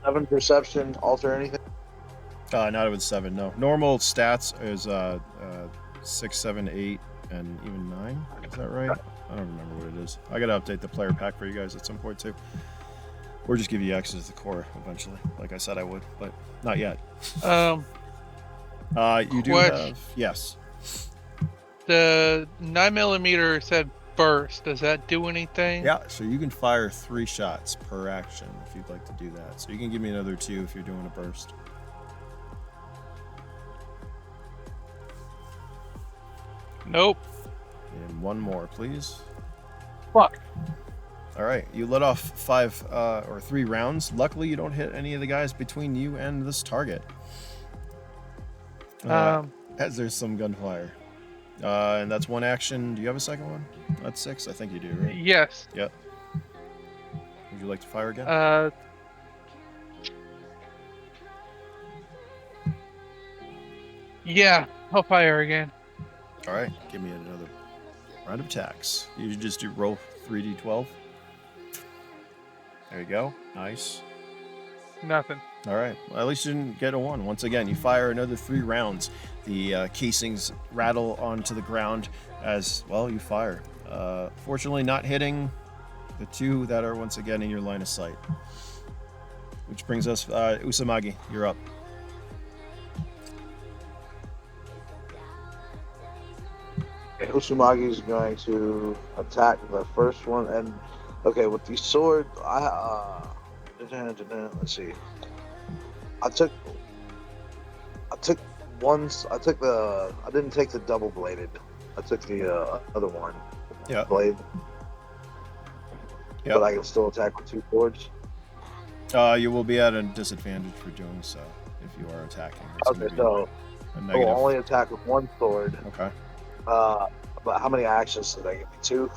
7 perception, alter anything. Not with 7. No. Normal stats is 6, 7, 8, and even 9. Is that right? I don't remember what it is. I gotta update the player pack for you guys at some point too, or just give you access to the core eventually, like I said I would, but not yet. You do have yes. The 9mm said burst. Does that do anything? Yeah, so you can fire 3 shots per action if you'd like to do that. So you can give me another 2 if you're doing a burst. Nope. And 1 more, please. Fuck. All right, you let off 5 or 3 rounds. Luckily, you don't hit any of the guys between you and this target. As there's some gunfire. And that's 1 action. Do you have a second one? That's 6. I think you do, right? Yes. Yep. Would you like to fire again? Yeah, I'll fire again. All right, give me another round of attacks. You just do roll 3d12. There you go. Nice. Nothing. All right. Well, at least you didn't get a 1. Once again, you fire another 3 rounds. The casings rattle onto the ground as, well, you fire. Fortunately, not hitting the 2 that are once again in your line of sight. Which brings us, Usamagi, you're up. Usumagi is going to attack the first one, and okay, with the sword, let's see. I didn't take the double bladed. I took the other one. Yeah. Blade. Yep. But I can still attack with 2 swords. You will be at a disadvantage for doing so if you are attacking. Okay, so I will only attack with 1 sword. Okay. But how many actions did I give you? 2?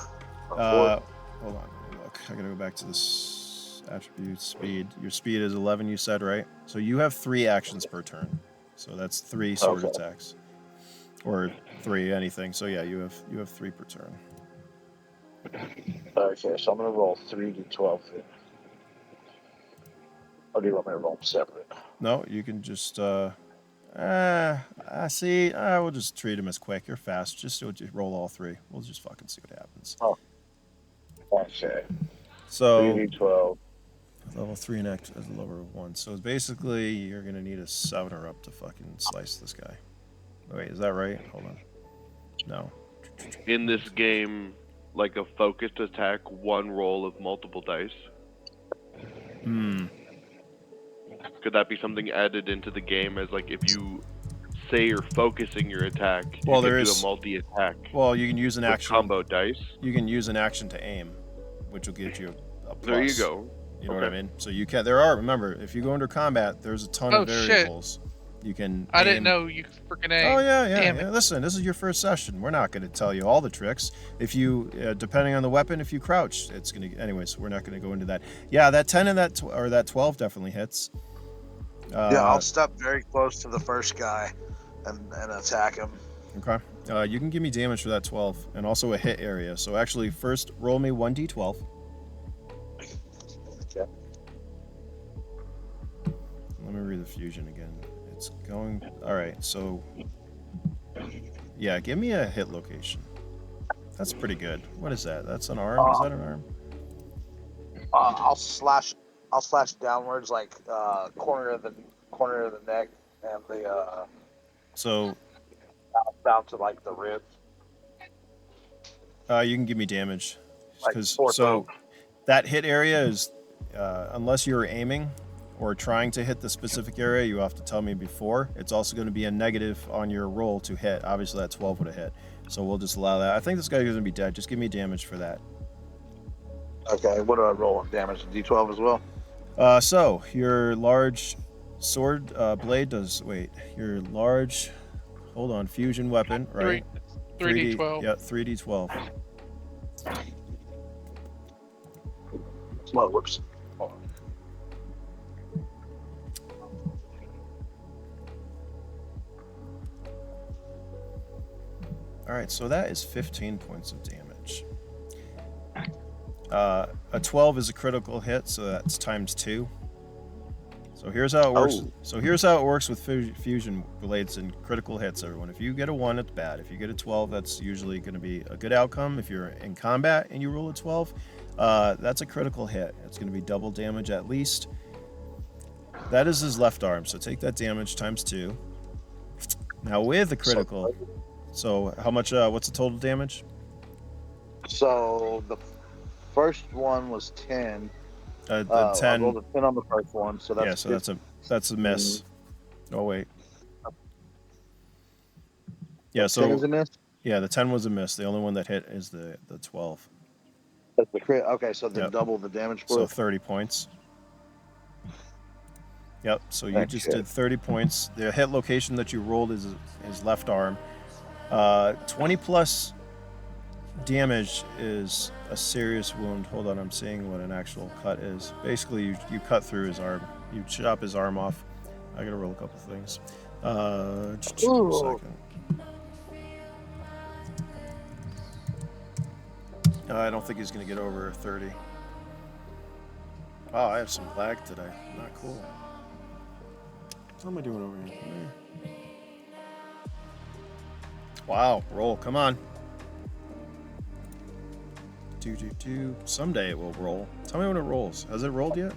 Hold on. Let me look. I gotta go back to this attribute speed. Your speed is 11, you said, right? So you have 3 actions per turn. So that's 3 sword attacks, or 3 anything. So yeah, you have 3 per turn. Okay, so I'm gonna roll 3d12. Or do you want me to roll them separate? No, you can just. See. We'll just treat him as quick. You're fast. Just roll all 3. We'll just fucking see what happens. Oh. Okay. So 3d12. level 3 and act as a lower 1. So basically, you're gonna need a 7 or up to fucking slice this guy. Wait, is that right? Hold on. No. In this game, like a focused attack, 1 roll of multiple dice. Could that be something added into the game as, like, if you say you're focusing your attack, well, you there can do is a multi-attack. Well, you can use an action. Combo dice. You can use an action to aim, which will give you a plus. There you go. You know what I mean? So you can. There are. Remember, if you go into combat, there's a ton of variables. Shit. You can. I didn't know you could freaking aim. Oh yeah. Damn it. Listen, this is your first session. We're not going to tell you all the tricks. If you, depending on the weapon, if you crouch, it's gonna. Anyways, we're not going to go into that. Yeah, that 10 and that or that 12 definitely hits. Yeah, I'll step very close to the first guy and attack him. Okay. You can give me damage for that 12 and also a hit area. So actually, first roll me 1d12. Okay. Let me read the fusion again. It's going. All right. So yeah, give me a hit location. That's pretty good. What is that? That's an arm. Is that an arm? I'll slash downwards, like corner of the neck and the So down to like the ribs. you can give me damage because Like so that hit area is unless you're aiming or trying to hit the specific area, you have to tell me before. It's also going to be a negative on your roll to hit. Obviously, that 12 would have hit, so we'll just allow that. I think this guy's going to be dead. Just give me damage for that. Okay, what do I roll? Damage D12 as well. So your large sword blade does. Wait, your large. Hold on, fusion weapon, right? 3d12. Yeah, 3d12. Well, whoops. All All right, so that is 15 points of damage. A 12 is a critical hit, so that's times 2. So here's how it works. Oh. So here's how it works with fusion blades and critical hits, everyone. If you get a 1, it's bad. If you get a 12, that's usually going to be a good outcome. If you're in combat and you roll a 12, that's a critical hit. It's going to be double damage at least. That is his left arm, so take that damage times 2. Now with the critical, so how much? What's the total damage? So the first one was 10. The 10. I rolled a 10 on the first one, so that's yeah. So that's a miss. Oh wait. Yeah. 10 is So a miss. yeah, the 10 was a miss. The only one that hit is the 12. That's the crit. Okay, so then Yep. double the damage for So it. 30 points. Yep. So you Heck just yeah. did 30 points. The hit location that you rolled is his left arm. 20 plus damage is a serious wound. Hold on, I'm seeing what an actual cut is. Basically, you cut through his arm. You chop his arm off. I gotta roll a couple things. Second. I don't think he's gonna get over 30. Wow, I have some lag today. Not cool. What am I doing over here? Wow, roll, come on. Someday it will roll. Tell me when it rolls. Has it rolled yet?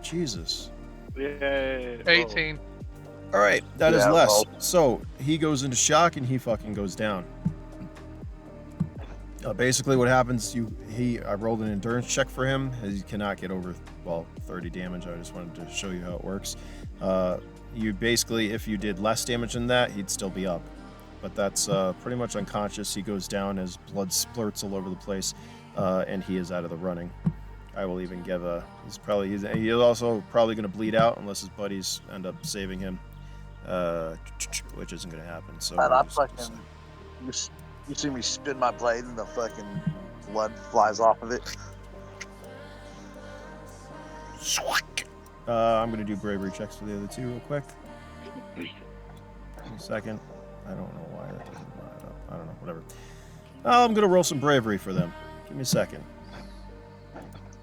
Jesus. Yay. 18. All right, that is Yeah, less. roll. So he goes into shock and he fucking goes down. Basically, what happens? I rolled an endurance check for him. He cannot get over 30 damage. I just wanted to show you how it works. You basically, if you did less damage than that, he'd still be up. But that's pretty much unconscious. He goes down as blood splurts all over the place, and he is out of the running. I will even give he's also probably going to bleed out unless his buddies end up saving him, which isn't going to happen. So And we're I just- fucking, you see me spin my blade and the fucking blood flies off of it. I'm going to do bravery checks for the other two real quick. Give me a second. I don't know why that didn't line up. I don't know, whatever. I'm going to roll some bravery for them. Give me a second.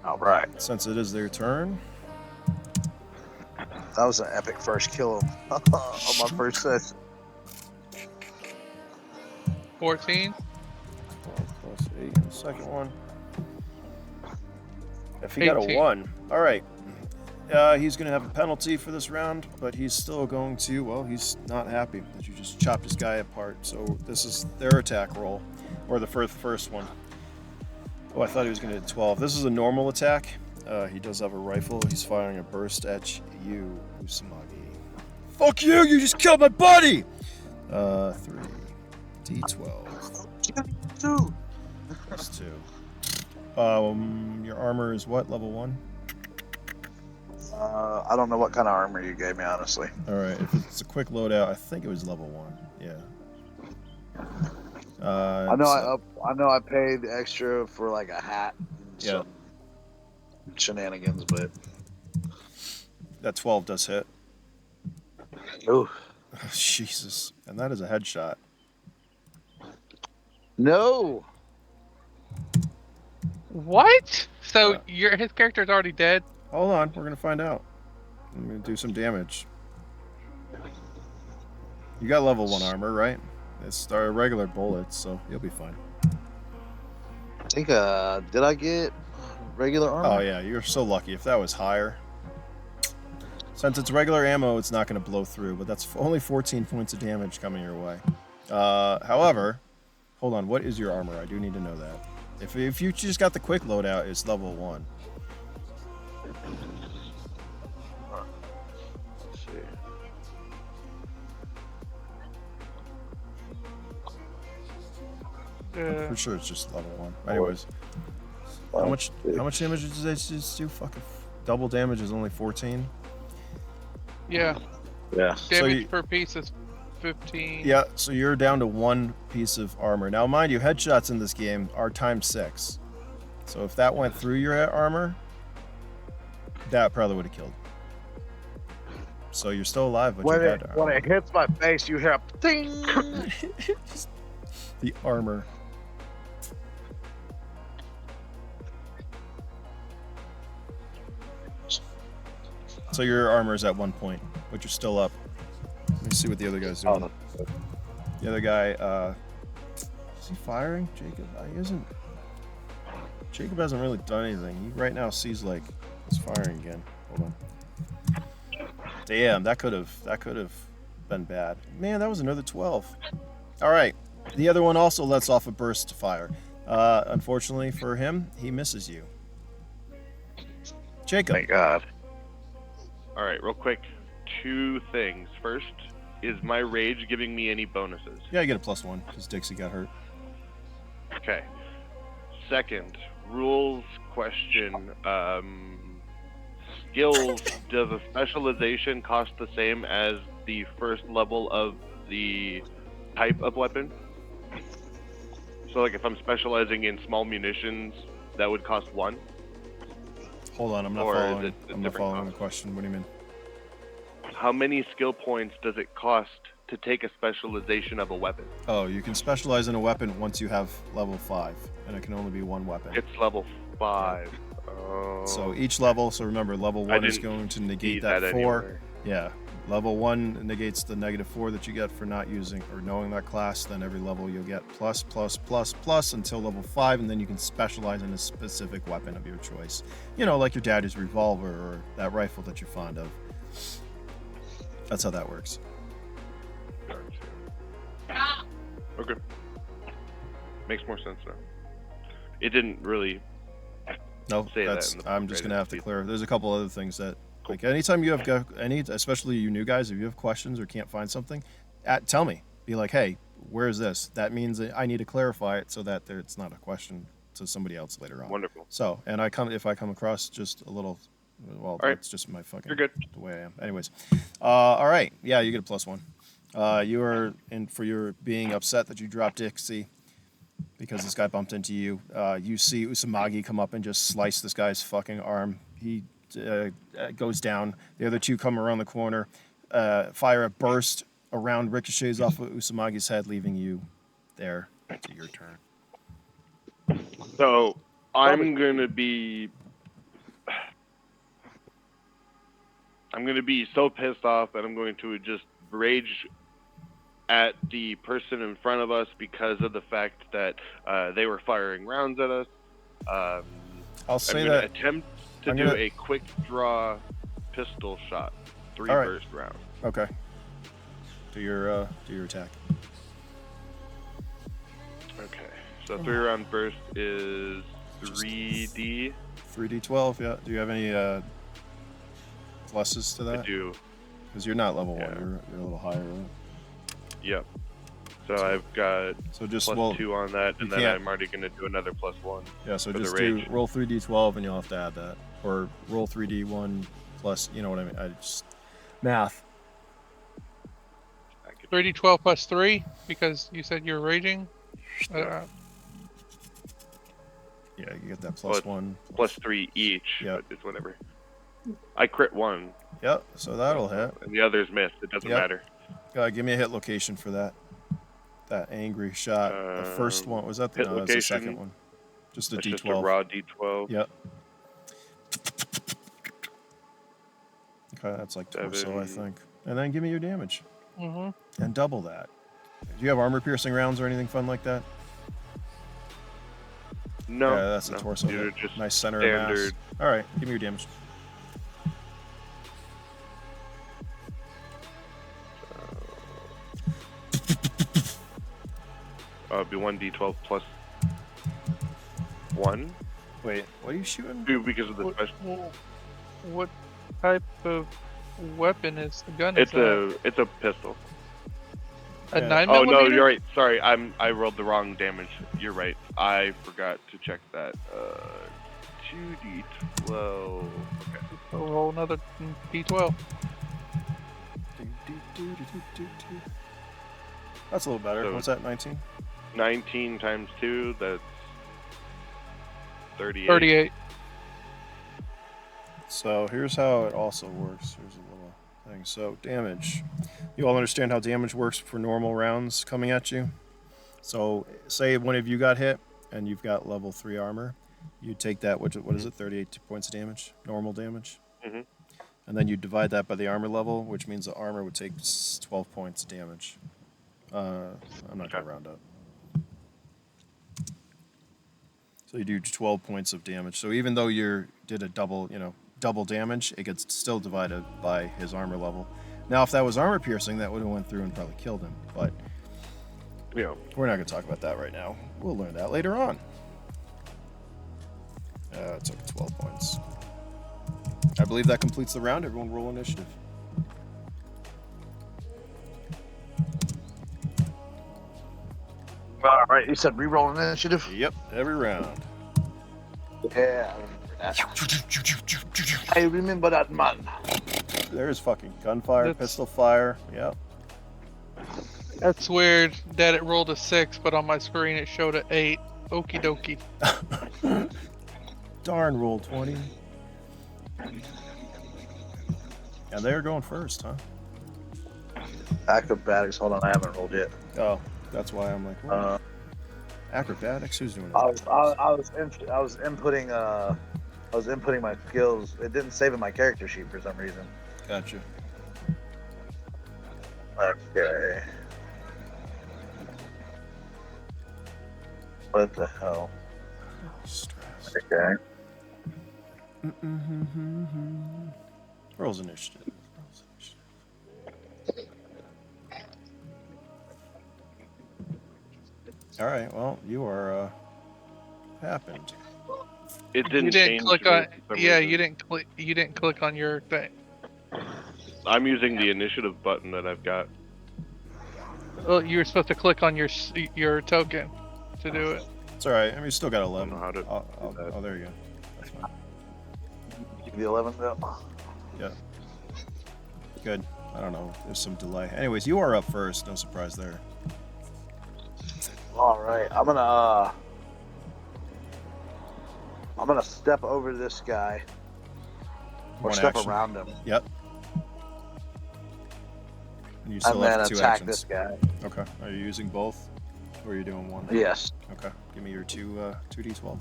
All right. Since it is their turn. That was an epic first kill on my first session. 14. 12 plus 8 in the second one. If he got a 18. 1. All right. He's going to have a penalty for this round, but he's still going to, he's not happy that you just chopped this guy apart. So this is their attack roll, or the first one. Oh, I thought he was going to hit 12. This is a normal attack. He does have a rifle. He's firing a burst at you, Usamagi. Fuck you! You just killed my buddy! 3. D12. Dude. Plus 2. Your armor is what? Level 1? I don't know what kind of armor you gave me, honestly. Alright, if it's a quick loadout, I think it was level 1. Yeah. I know I paid extra for like a hat and some shenanigans, but that 12 does hit. ooh. Jesus. And that is a headshot. No. What? So his character's already dead? Hold on, we're gonna find out. I'm gonna do some damage. You got level 1 armor, right? It's regular bullets, so you'll be fine. I think did I get regular armor? Oh yeah, you're so lucky. If that was higher. Since it's regular ammo, it's not gonna blow through, but that's only 14 points of damage coming your way. However, hold on, what is your armor? I do need to know that. If you just got the quick loadout, it's level 1. Let's see. I'm pretty sure it's just level 1. Anyways, how much damage did they just do? Fucking double damage is only 14. Yeah. Yeah. Damage per piece is 15. Yeah, so you're down to 1 piece of armor. Now, mind you, headshots in this game are times 6. So if that went through your armor, that probably would have killed. So you're still alive, but When you it had when it hits my face, you hear ding. the armor. So your armor is at 1 point, but you're still up. Let me see what the other guy's doing. Oh, The other guy, is he firing? Jacob? He isn't. Jacob hasn't really done anything. He right now sees like he's firing again. Hold on. Damn, that could have been bad. Man, that was another 12. All right. The other one also lets off a burst fire. Unfortunately for him, he misses you. Jacob. thank God. All right, real quick. 2 things. First, is my rage giving me any bonuses? Yeah, you get a +1 because Dixie got hurt. Okay. Second, rules question. Skills, does a specialization cost the same as the first level of the type of weapon? So, like, if I'm specializing in small munitions, that would cost 1? Hold on, I'm not Or is following. it a I'm not different following the cost? question. What do you mean? How many skill points does it cost to take a specialization of a weapon? Oh, you can specialize in a weapon once you have level 5, and it can only be one weapon. It's level 5. Oh. So each level, so remember, level 1 is going to see negate that 4. anywhere. Yeah. Level 1 negates the -4 that you get for not using or knowing that class. Then every level you'll get plus, plus, plus, plus until level 5, and then you can specialize in a specific weapon of your choice. You know, like your daddy's revolver or that rifle that you're fond of. That's how that works. Okay. Makes more sense now. It didn't really. No, Say that that's. in the I'm book, just right? gonna have to It's- clear. There's a couple other things that, like, anytime you have any, especially you new guys, if you have questions or can't find something, tell me. Be like, hey, where's this? That means that I need to clarify it so that it's not a question to somebody else later on. Wonderful. So, and if I come across just a little, well, right. that's just my fucking. You're good. The way I am. Anyways, all right. Yeah, you get a +1. You are in for your being upset that you dropped Dixie because this guy bumped into you. You see Usamagi come up and just slice this guy's fucking arm. He goes down. The other 2 come around the corner, fire a burst around, ricochets off of Usamagi's head, leaving you there to your turn. So I'm gonna be so pissed off that I'm going to just rage at the person in front of us because of the fact that they were firing rounds at us. I'll say I'm gonna that. attempt to do a quick draw pistol shot, 3 All right. burst round. Okay. Do your attack. Okay, so 3-round burst is 3D. 3d12. Yeah. Do you have any pluses to I that? do. Because you're not level 1. Yeah. You're a little higher. Right? Yep. So I've got So just +2 on that, and then can't- I'm already going to do another +1. Yeah, so for the just rage. roll 3d12 and you'll have to add that. Or roll 3d1 plus, you know what I mean? I just math. 3d12 plus 3 because you said you're raging. Yeah, you get that Well, +1. +3 each, Yeah. but it's whatever. I crit 1, Yep, so that'll hit. and the others missed. It doesn't Yep. matter. Give me a hit location for that. That angry shot. The first one was that the, hit no, that was the location. second one. Just a It's d12. just a raw D12. Yep. Okay, that's like torso, I 7. think. And then give me your damage. Mm-hmm. And double that. Do you have armor piercing rounds or anything fun like that? No. Yeah, that's a no. torso These are hit. just Nice center of mass. standard. Alright, give me your damage. It'd be 1d12 plus 1. Wait, what are you shooting? 2 because of the special. What type of weapon is the gun? Is that? It's a pistol. A Yeah. 9 Oh millimeter? no, you're right. Sorry, I rolled the wrong damage. You're right. I forgot to check that. 2d12. Okay. So roll another d12. That's a little better. So- What's that, 19? 19 times 2. That's 38. 38. So here's how it also works. Here's a little thing. So damage. You all understand how damage works for normal rounds coming at you? So say one of you got hit and you've got level 3 armor. You take that, what is it, 38 points of damage? Normal damage? Mm-hmm. And then you divide that by the armor level, which means the armor would take 12 points of damage. I'm not going to round up. So you do 12 points of damage. So even though you did a double damage, it gets still divided by his armor level. Now, if that was armor piercing, that would have went through and probably killed him. But Yeah. we're not going to talk about that right now. We'll learn that later on. It took 12 points. I believe that completes the round. Everyone roll initiative. All right, you said re-roll initiative? Yep, every round. Yeah, I remember that. I remember that, man. There's fucking gunfire, That's- pistol fire. Yep. That's weird that it rolled a 6, but on my screen it showed an 8. Okie dokie. Darn, roll 20. And they're going first, huh? Acrobatics. Hold on, I haven't rolled yet. Oh, that's why I'm like, what? Acrobatics? Who's doing I that? was inputting my skills. It didn't save in my character sheet for some reason. Gotcha. Okay. What the hell? Stress. Okay. Rolls initiative. All right. Well, you are happened. It didn't You didn't change click for on. some Yeah, reason. you didn't click. You didn't click on your thing. I'm using the initiative button that I've got. Well, you were supposed to click on your token to do it. It's all right. I mean, you still got 11. know how to Oh, there you go. That's fine. The 11th though. Yeah. Good. I don't know. There's some delay. Anyways, you are up first. No surprise there. All right, I'm gonna step over this guy or One step action. around him, Yep. And you still and then have 2 attack actions. this guy. Okay. Are you using both? Or are you doing one? Yes. Okay. Give me your 2d12.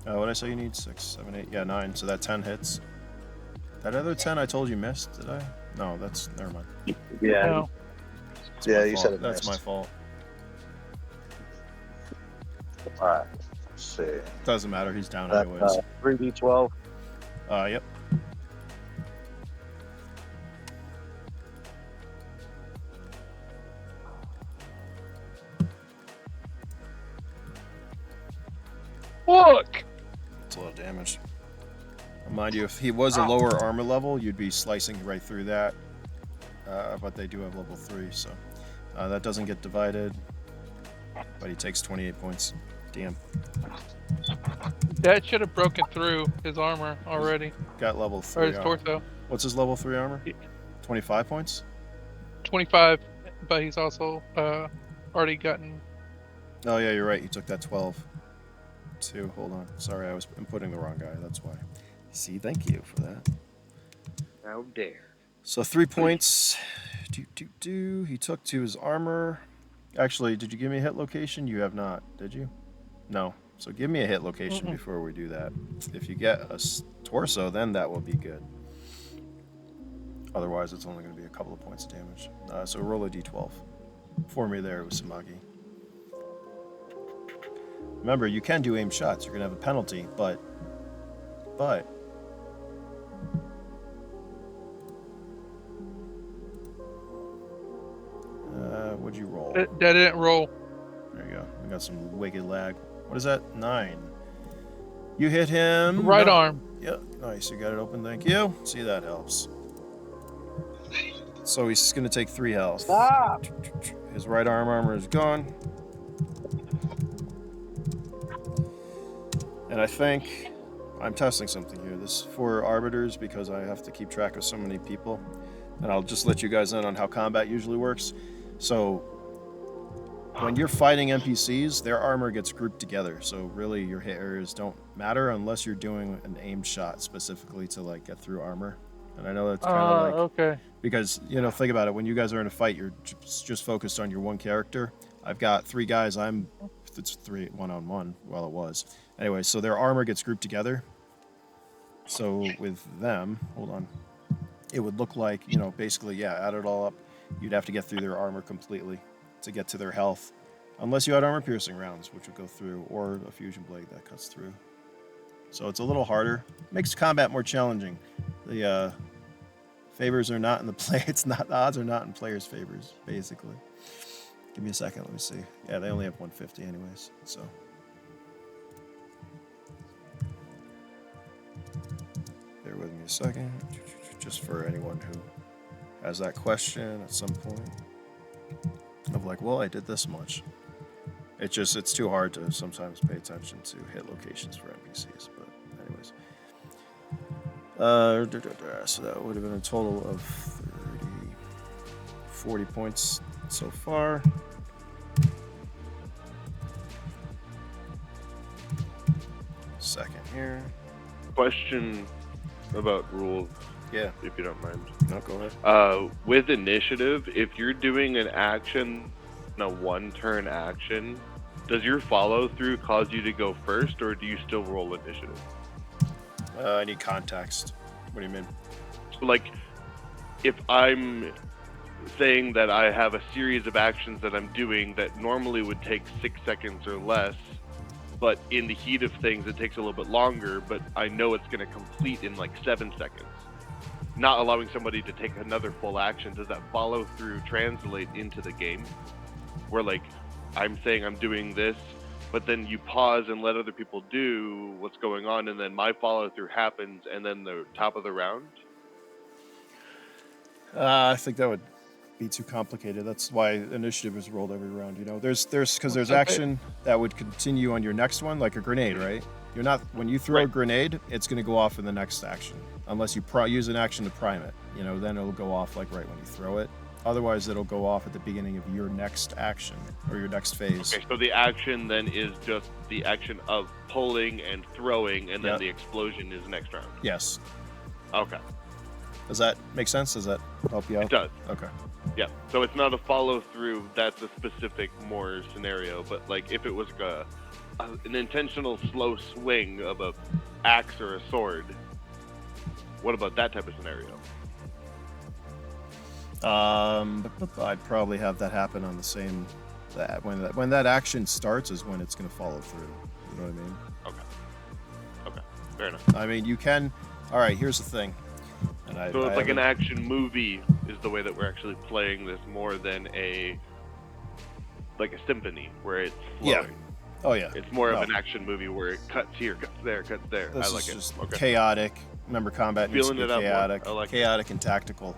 What did I say you need? 6, 7, 8. Yeah, 9. So that 10 hits. That other 10 I told you missed, did I? No, that's... Never mind. Yeah. No. It's Yeah, my you fault. said it That's missed. my fault. All right. Let's see. Doesn't matter. He's down That's anyways. 3d12. Yep. Look. It's a lot of damage. Mind you, if he was a lower armor level, you'd be slicing right through that. But they do have level 3, so that doesn't get divided. But he takes 28 points. Damn. That should have broken through his armor already, Got level or 3 his armor. torso. What's his level 3 armor? 25 points? 25, but he's also already gotten. Oh, yeah, you're right. He took that 12. 2. Hold on. Sorry, I was inputting the wrong guy. That's why. See, thank you for that. How dare. So 3 points. He took to his armor. Actually, did you give me a hit location? You have not, did you? No. So give me a hit location before we do that. If you get a torso, then that will be good. Otherwise, it's only going to be a couple of points of damage. So roll a d12. For me there, Usamagi. Remember, you can do aim shots. You're going to have a penalty, but... what'd you roll? That didn't roll. There you go. We got some wicked lag. What is that? 9. You hit him. Right arm. Yep. Nice. You got it open. Thank you. See, that helps. So he's going to take 3 health. Ah! His right armor is gone. And I think I'm testing something here. This is for arbiters because I have to keep track of so many people. And I'll just let you guys in on how combat usually works. So when you're fighting NPCs, their armor gets grouped together. So really, your hit areas don't matter unless you're doing an aimed shot specifically to like get through armor. And I know that's kind of like Okay. because think about it. When you guys are in a fight, you're just focused on your one character. I've got 3 guys. It's 3 1-on-1. Well, it was anyway. So their armor gets grouped together. So with them, hold on, it would look like basically add it all up. You'd have to get through their armor completely to get to their health, unless you had armor piercing rounds, which would go through, or a fusion blade that cuts through. So it's a little harder. Makes combat more challenging. The favors are not in the play. The odds are not in players' favors, basically. Give me a second. Let me see. Yeah, they only have 150 anyways. So. Bear with me a second, just for anyone who has that question at some point of like, well, I did this much. It's too hard to sometimes pay attention to hit locations for NPCs. But anyways, so that would have been a total of 40 points so far. Second here. Question about rules. Yeah. If you don't mind. No, go ahead. With initiative, if you're doing an action, a 1-turn action, does your follow through cause you to go first, or do you still roll initiative? I need context. What do you mean? Like, if I'm saying that I have a series of actions that I'm doing that normally would take 6 seconds or less, but in the heat of things it takes a little bit longer, but I know it's going to complete in like 7 seconds, not allowing somebody to take another full action, does that follow through translate into the game? Where like, I'm saying I'm doing this, but then you pause and let other people do what's going on, and then my follow through happens, and then the top of the round? I think that would be too complicated. That's why initiative is rolled every round. There's action that would continue on your next one, like a grenade, right? You're not when you throw a grenade, it's going to go off in the next action, unless you use an action to prime it. Then it'll go off like right when you throw it. Otherwise, it'll go off at the beginning of your next action or your next phase. Okay, so the action then is just the action of pulling and throwing, and then the explosion is next round. Yes. Okay. Does that make sense? Does that help you out? It does. Okay. Yeah. So it's not a follow through. That's a specific more scenario. But like if it was an intentional slow swing of a axe or a sword, what about that type of scenario? I'd probably have that happen on the same. That when that action starts is when it's going to follow through. You know what I mean? Okay. Fair enough. I mean, you can. All right. Here's the thing. So it's like an action movie is the way that we're actually playing this more than a symphony where it's flowing. Yeah. Oh yeah. It's more of an action movie where it cuts here, cuts there, cuts there. This I like is it. just Okay. chaotic. Remember, combat needs to be chaotic. I like chaotic and tactical.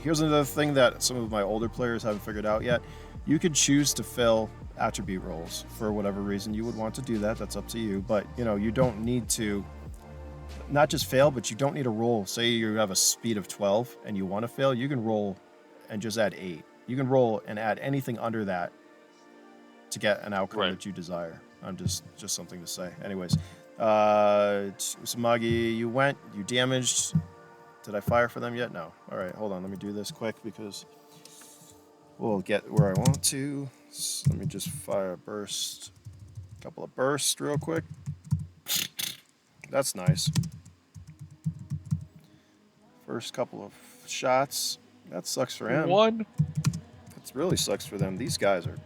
Here's another thing that some of my older players haven't figured out yet. You could choose to fill attribute rolls for whatever reason you would want to do that. That's up to you. But you don't need to. Not just fail, but you don't need to roll. Say you have a speed of 12 and you want to fail, you can roll and just add 8. You can roll and add anything under that to get an outcome that you desire. I'm just something to say. Anyways, Usumagi, you damaged. Did I fire for them yet? No. All right, hold on. Let me do this quick because we'll get where I want to. So let me just fire a burst. A couple of bursts real quick. That's nice. First couple of shots. That sucks for him. One. That really sucks for them. These guys are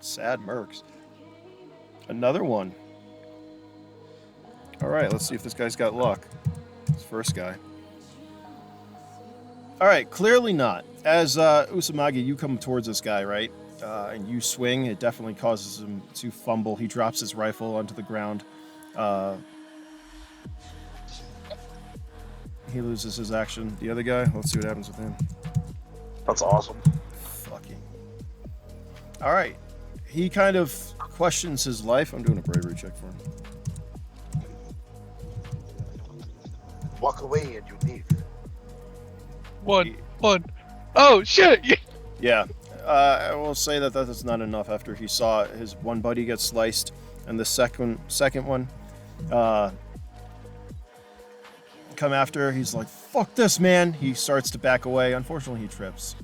sad mercs. Another one. All right, let's see if this guy's got luck. This first guy. All right, clearly not. As Usumagi, you come towards this guy, right? And you swing. It definitely causes him to fumble. He drops his rifle onto the ground. He loses his action. The other guy, let's see what happens with him. That's awesome. Fucking. All right. He kind of questions his life. I'm doing a bravery check for him. Walk away and you leave. One. Oh shit! Yeah. I will say that is not enough. After he saw his one buddy get sliced, and the second one come after, he's like, "Fuck this, man!" He starts to back away. Unfortunately, he trips.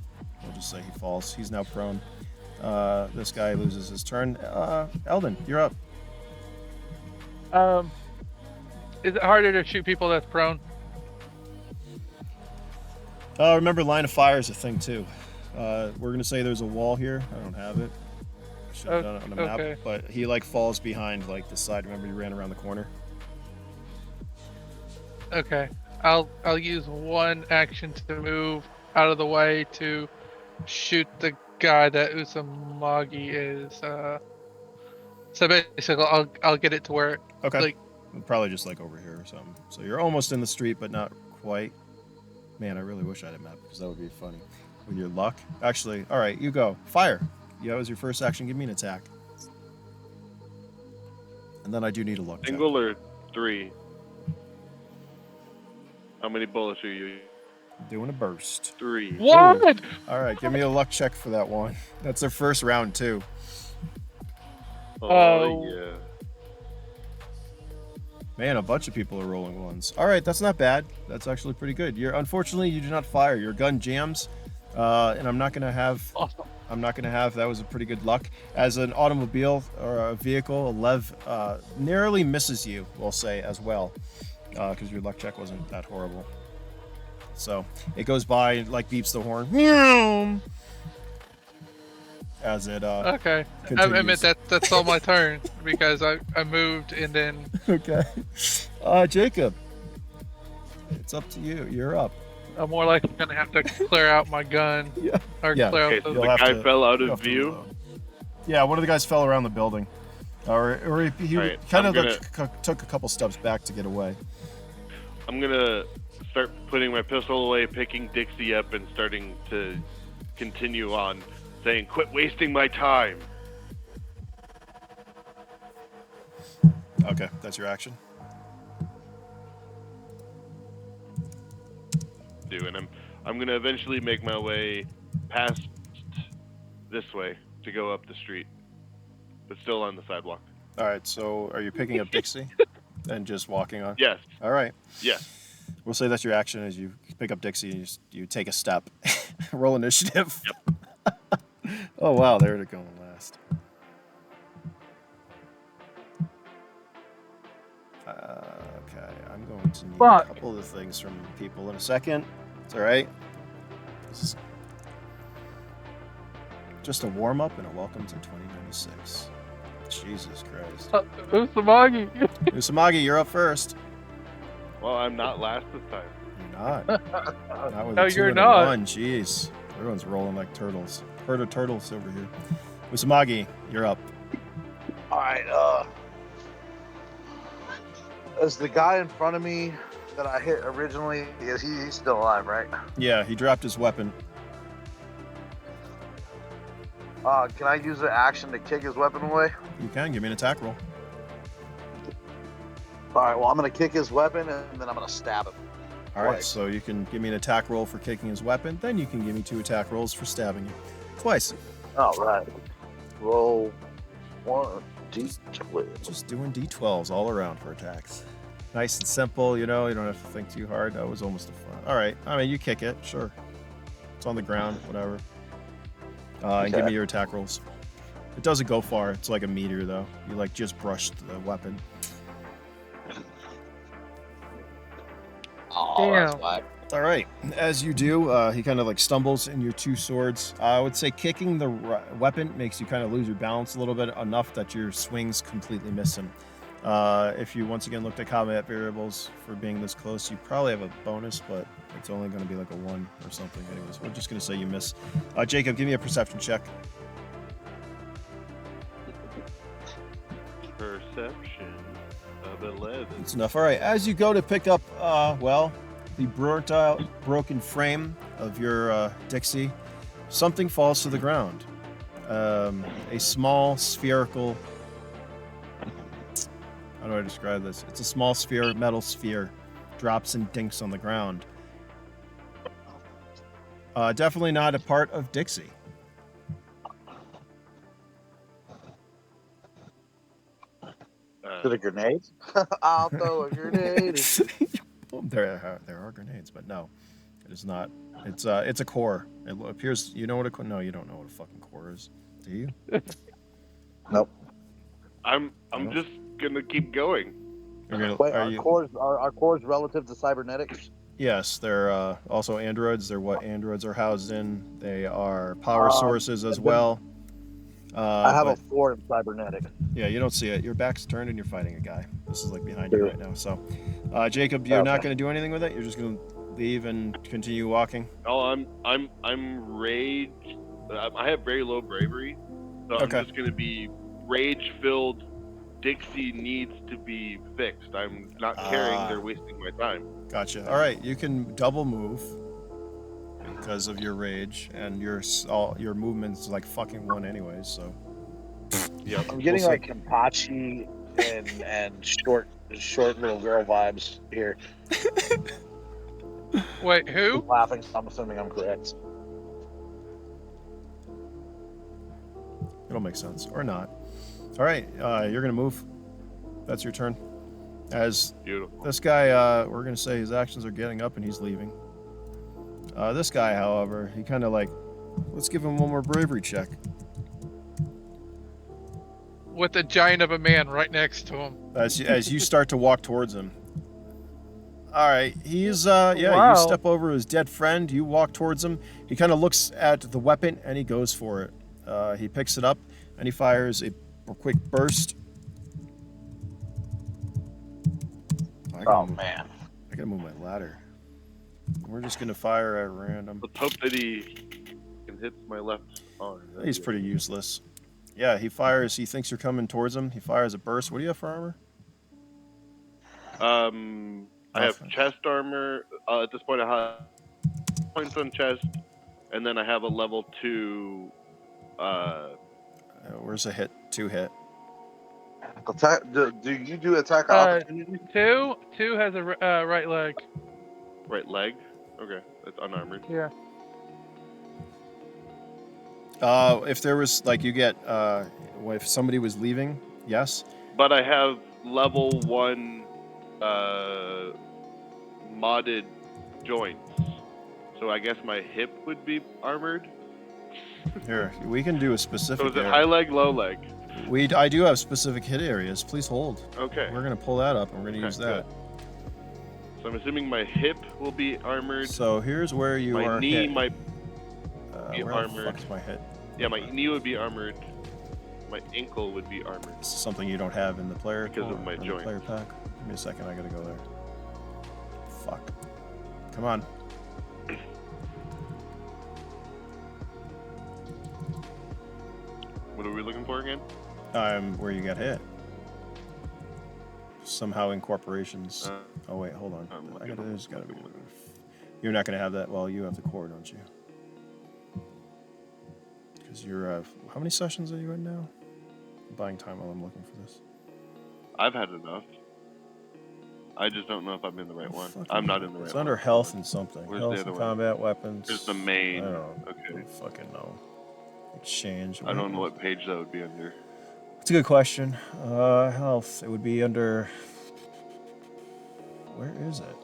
We'll just say he falls. He's now prone. This guy loses his turn. Eldon, you're up. Is it harder to shoot people that's prone? Remember, line of fire is a thing too. We're gonna say there's a wall here. I don't have it. Should have done it on the map. Okay. But he like falls behind like the side. Remember, you ran around the corner. Okay. I'll use one action to move out of the way to shoot the guy that Usamagi is. So basically, I'll get it to where Okay. like Probably just like over here or something. So you're almost in the street, but not quite. Man, I really wish I had a map because that would be funny. With your luck. Actually, all right, you go. Fire. Yeah, that was your first action. Give me an attack. And then I do need a luck check. Single or 3? How many bullets are you? Doing a burst. 3. what? All right, give me a luck check for that one. That's their first round too. Oh, yeah. Man, a bunch of people are rolling ones. All right, that's not bad. That's actually pretty good. Unfortunately, you do not fire. Your gun jams, and I'm not gonna have. Awesome. I'm not gonna have. That was a pretty good luck. As an automobile or a vehicle, a lev narrowly misses you. We'll say as well, because your luck check wasn't that horrible. So it goes by and like beeps the horn. Meow. As it Okay. continues. I meant that's all my turn because I moved and then Okay. Jacob, it's up to you. You're up. I'm more likely gonna have to clear out my gun. Yeah. Or Yeah. clear Okay, out so the the have guy to- fell out you'll of have to view. reload. Yeah, one of the guys fell around the building, or he Alright, kind of I'm like, took a couple steps back to get away. I'm gonna start putting my pistol away, picking Dixie up, and starting to continue on, saying, "Quit wasting my time." Okay, that's your action. And I'm gonna eventually make my way past this way to go up the street, but still on the sidewalk. All right, so are you picking up Dixie and just walking on? Yes, All right. yes. We'll say that's your action as you pick up Dixie and you take a step. Roll initiative. Oh, wow, they're going last. Okay, I'm going to need Fuck. a couple of the things from people in a second. It's all right. This is just a warm-up and a welcome to 2096. Jesus Christ. Usamagi. Usamagi, you're up first. Well, I'm not last this time. You're not. Not with No, a 2 you're and a not. 1. Jeez. Everyone's rolling like turtles. Herd of turtles over here. Usamagi, you're up. All right. Is the guy in front of me that I hit originally? He's still alive, right? Yeah, he dropped his weapon. Can I use the action to kick his weapon away? You can give me an attack roll. All right. Well, I'm gonna kick his weapon and then I'm gonna stab him. All right, Twice. so you can give me an attack roll for kicking his weapon. Then you can give me 2 attack rolls for stabbing you. Twice. All right. Roll 1 d12. Just doing d12s all around for attacks. Nice and simple, you know. You don't have to think too hard. That was almost a fun. All right. I mean, you kick it. Sure. It's on the ground. Whatever. And give me your attack rolls. It doesn't go far. It's like a meteor, though. You like just brushed the weapon. Oh, that's Damn. why. All right. As you do, he kind of like stumbles in your 2 swords. I would say kicking the weapon makes you kind of lose your balance a little bit, enough that your swings completely miss him. If you once again looked at combat variables for being this close, you probably have a bonus, but it's only going to be like a 1 or something. Anyways, we're just going to say you miss. Jacob, give me a perception check. Perception of 11. It's enough. All right. As you go to pick up, the burnt out, broken frame of your Dixie, something falls to the ground. A small spherical. How do I describe this? It's a small sphere, metal sphere, drops and dinks on the ground. Definitely not a part of Dixie. To the grenades? I'll throw a grenade. There are grenades, but no, it is not. It's a core. It appears. You know what a core? No, you don't know what a fucking core is. Do you? Nope. I'm don't- just gonna keep going. Wait, Are our you? cores are our cores relative to cybernetics? Yes, they're also androids. They're what androids are housed in. They are power sources as well. I have a But 4 in cybernetics. yeah, you don't see it. Your back's turned and you're fighting a guy. This is like behind you True. right now. So, Jacob, you're not Okay. going to do anything with it. You're just going to leave and continue walking. Oh, I'm rage. I have very low bravery, so Okay. I'm just gonna be rage-filled. Dixie needs to be fixed. I'm not caring. They're wasting my time. Gotcha. All right, you can double move because of your rage, and your movement's like fucking 1 anyways. So. Yep. I'm getting We'll like Kenpachi and short little girl vibes here. Wait, who? Keep laughing. So I'm assuming I'm correct. It'll make sense or not. All right, you're gonna move. That's your turn. As Beautiful. this guy, we're gonna say his actions are getting up and he's leaving. This guy, however, he kind of like, let's give him one more bravery check. With a giant of a man right next to him. As you start to walk towards him. All right, he's yeah. Wow. You step over his dead friend. You walk towards him. He kind of looks at the weapon and he goes for it. He picks it up and he fires a quick burst. Oh man. I gotta move my ladder. We're just gonna fire at random. Let's hope that he can hit my left arm. He's pretty useless. Yeah, he fires. He thinks you're coming towards him. He fires a burst. What do you have for armor? I have chest armor. At this point, I have points on chest, and then I have a level 2. Where's a hit? 2 hit. Attack. Do you do attack opportunity? Two has a right leg. Right leg. Okay, that's unarmored. Yeah. If there was like you get if somebody was leaving, yes. But I have level 1 modded joints, so I guess my hip would be armored. Here, we can do a So specific. is it high leg, low leg? I do have specific hit areas. Please hold. Okay. We're gonna pull that up and we're gonna use that. So I'm assuming my hip will be armored. So here's where you My are knee hit. might be where armored. the fuck's my hit? Yeah, my knee would be armored. My ankle would be armored. This is something you don't have in the player Because of core, my or the joint. player pack. Give me a second. I gotta go there. Fuck. Come on. What are we looking for again? Where you got hit. Somehow in corporations. Oh wait, hold on. There's gotta be. You're not gonna have that. Well, you have the core, don't you? Because you're. How many sessions are you in now? I'm buying time while I'm looking for this. I've had enough. I just don't know if I'm in the right one. Fucking I'm not in the right It's one. under health and something. Where's Health the and other one? combat weapons. There's the main. I don't Okay. fucking know. Exchange. I don't know what page that would be under. It's a good question. Health. It would be under. Where is it?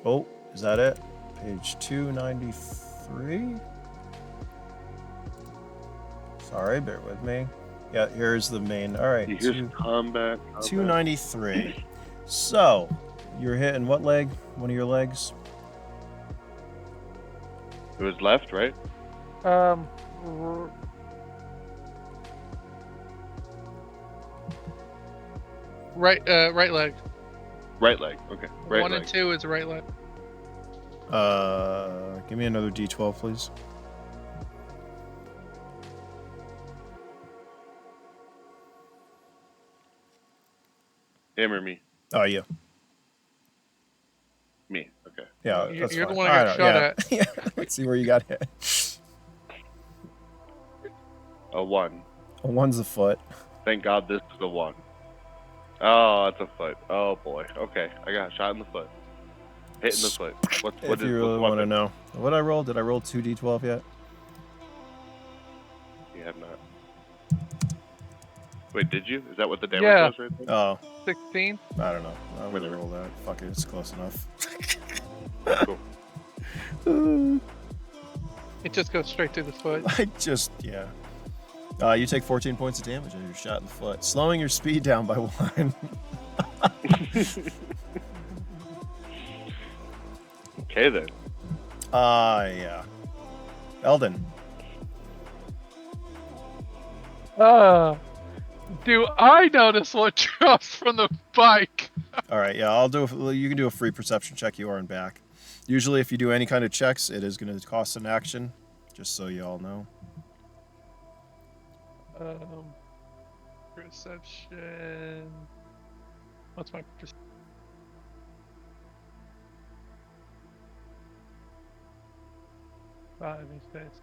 Oh, is that it? Page 293. Sorry, bear with me. Yeah, here's the main. All right. Here's combat. 293. So, you're hitting what leg? One of your legs? It was left, right? Right leg. Right leg. Okay. Right 1 leg. and 2 is right leg. Give me another D12, please. Him or me? Oh, you. Me. Okay. Yeah, You're that's the fine. one I got Alright, shot yeah. at. Yeah, let's see where you got hit. A 1. A 1's a foot. Thank God this is a 1. Oh, that's a foot. Oh boy. Okay, I got shot in the foot. Hit in the foot. If you really want to know. What I rolled? Did I roll 2d12 yet? You have not. Wait, did you? Is that what the damage Yeah. was right there? Oh, 16. I don't know. I'm gonna Whatever. roll that. Fuck it, it's close enough. Cool. It just goes straight to the foot. Yeah. You take 14 points of damage and you're shot in the foot, slowing your speed down by 1. Okay then. Yeah. Eldon. Do I notice what drops from the bike? All right, yeah, you can do a free perception check. You are in back. Usually, if you do any kind of checks, it is going to cost an action, just so you all know. Perception. What's my perception? Five in space.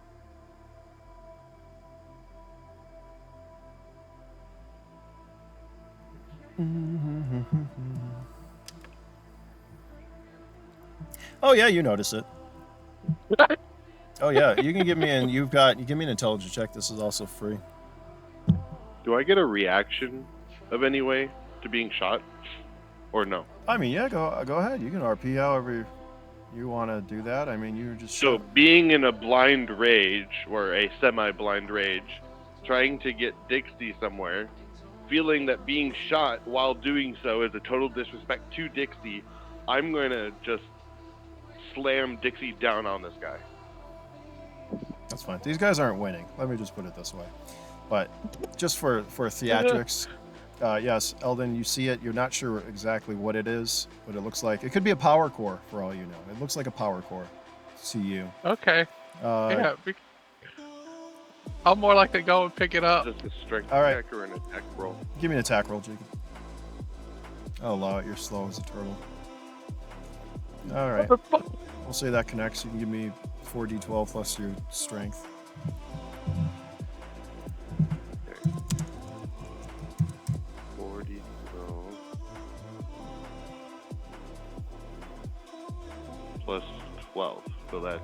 Oh yeah, you notice it. Oh yeah, you can give me you give me an intelligence check. This is also free. Do I get a reaction of any way to being shot, or no? I mean, yeah, go ahead. You can RP however you want to do that. I mean, you just So being in a blind rage or a semi-blind rage, trying to get Dixie somewhere, feeling that being shot while doing so is a total disrespect to Dixie, I'm going to just slam Dixie down on this guy. That's fine. These guys aren't winning. Let me just put it this way. But just for theatrics, yes, Eldon, you see it. You're not sure exactly what it is, what it looks like. It could be a power core, for all you know. It looks like a power core to you. Okay. Yeah. I'll more likely go and pick it up. Just a strength All right. check or an attack roll. Give me an attack roll, Jacob. Oh, allow it. You're slow as a turtle. All right. What the fuck? We'll say that connects. You can give me 4d12 plus your strength. Okay. 40, 12. Plus 12. So that's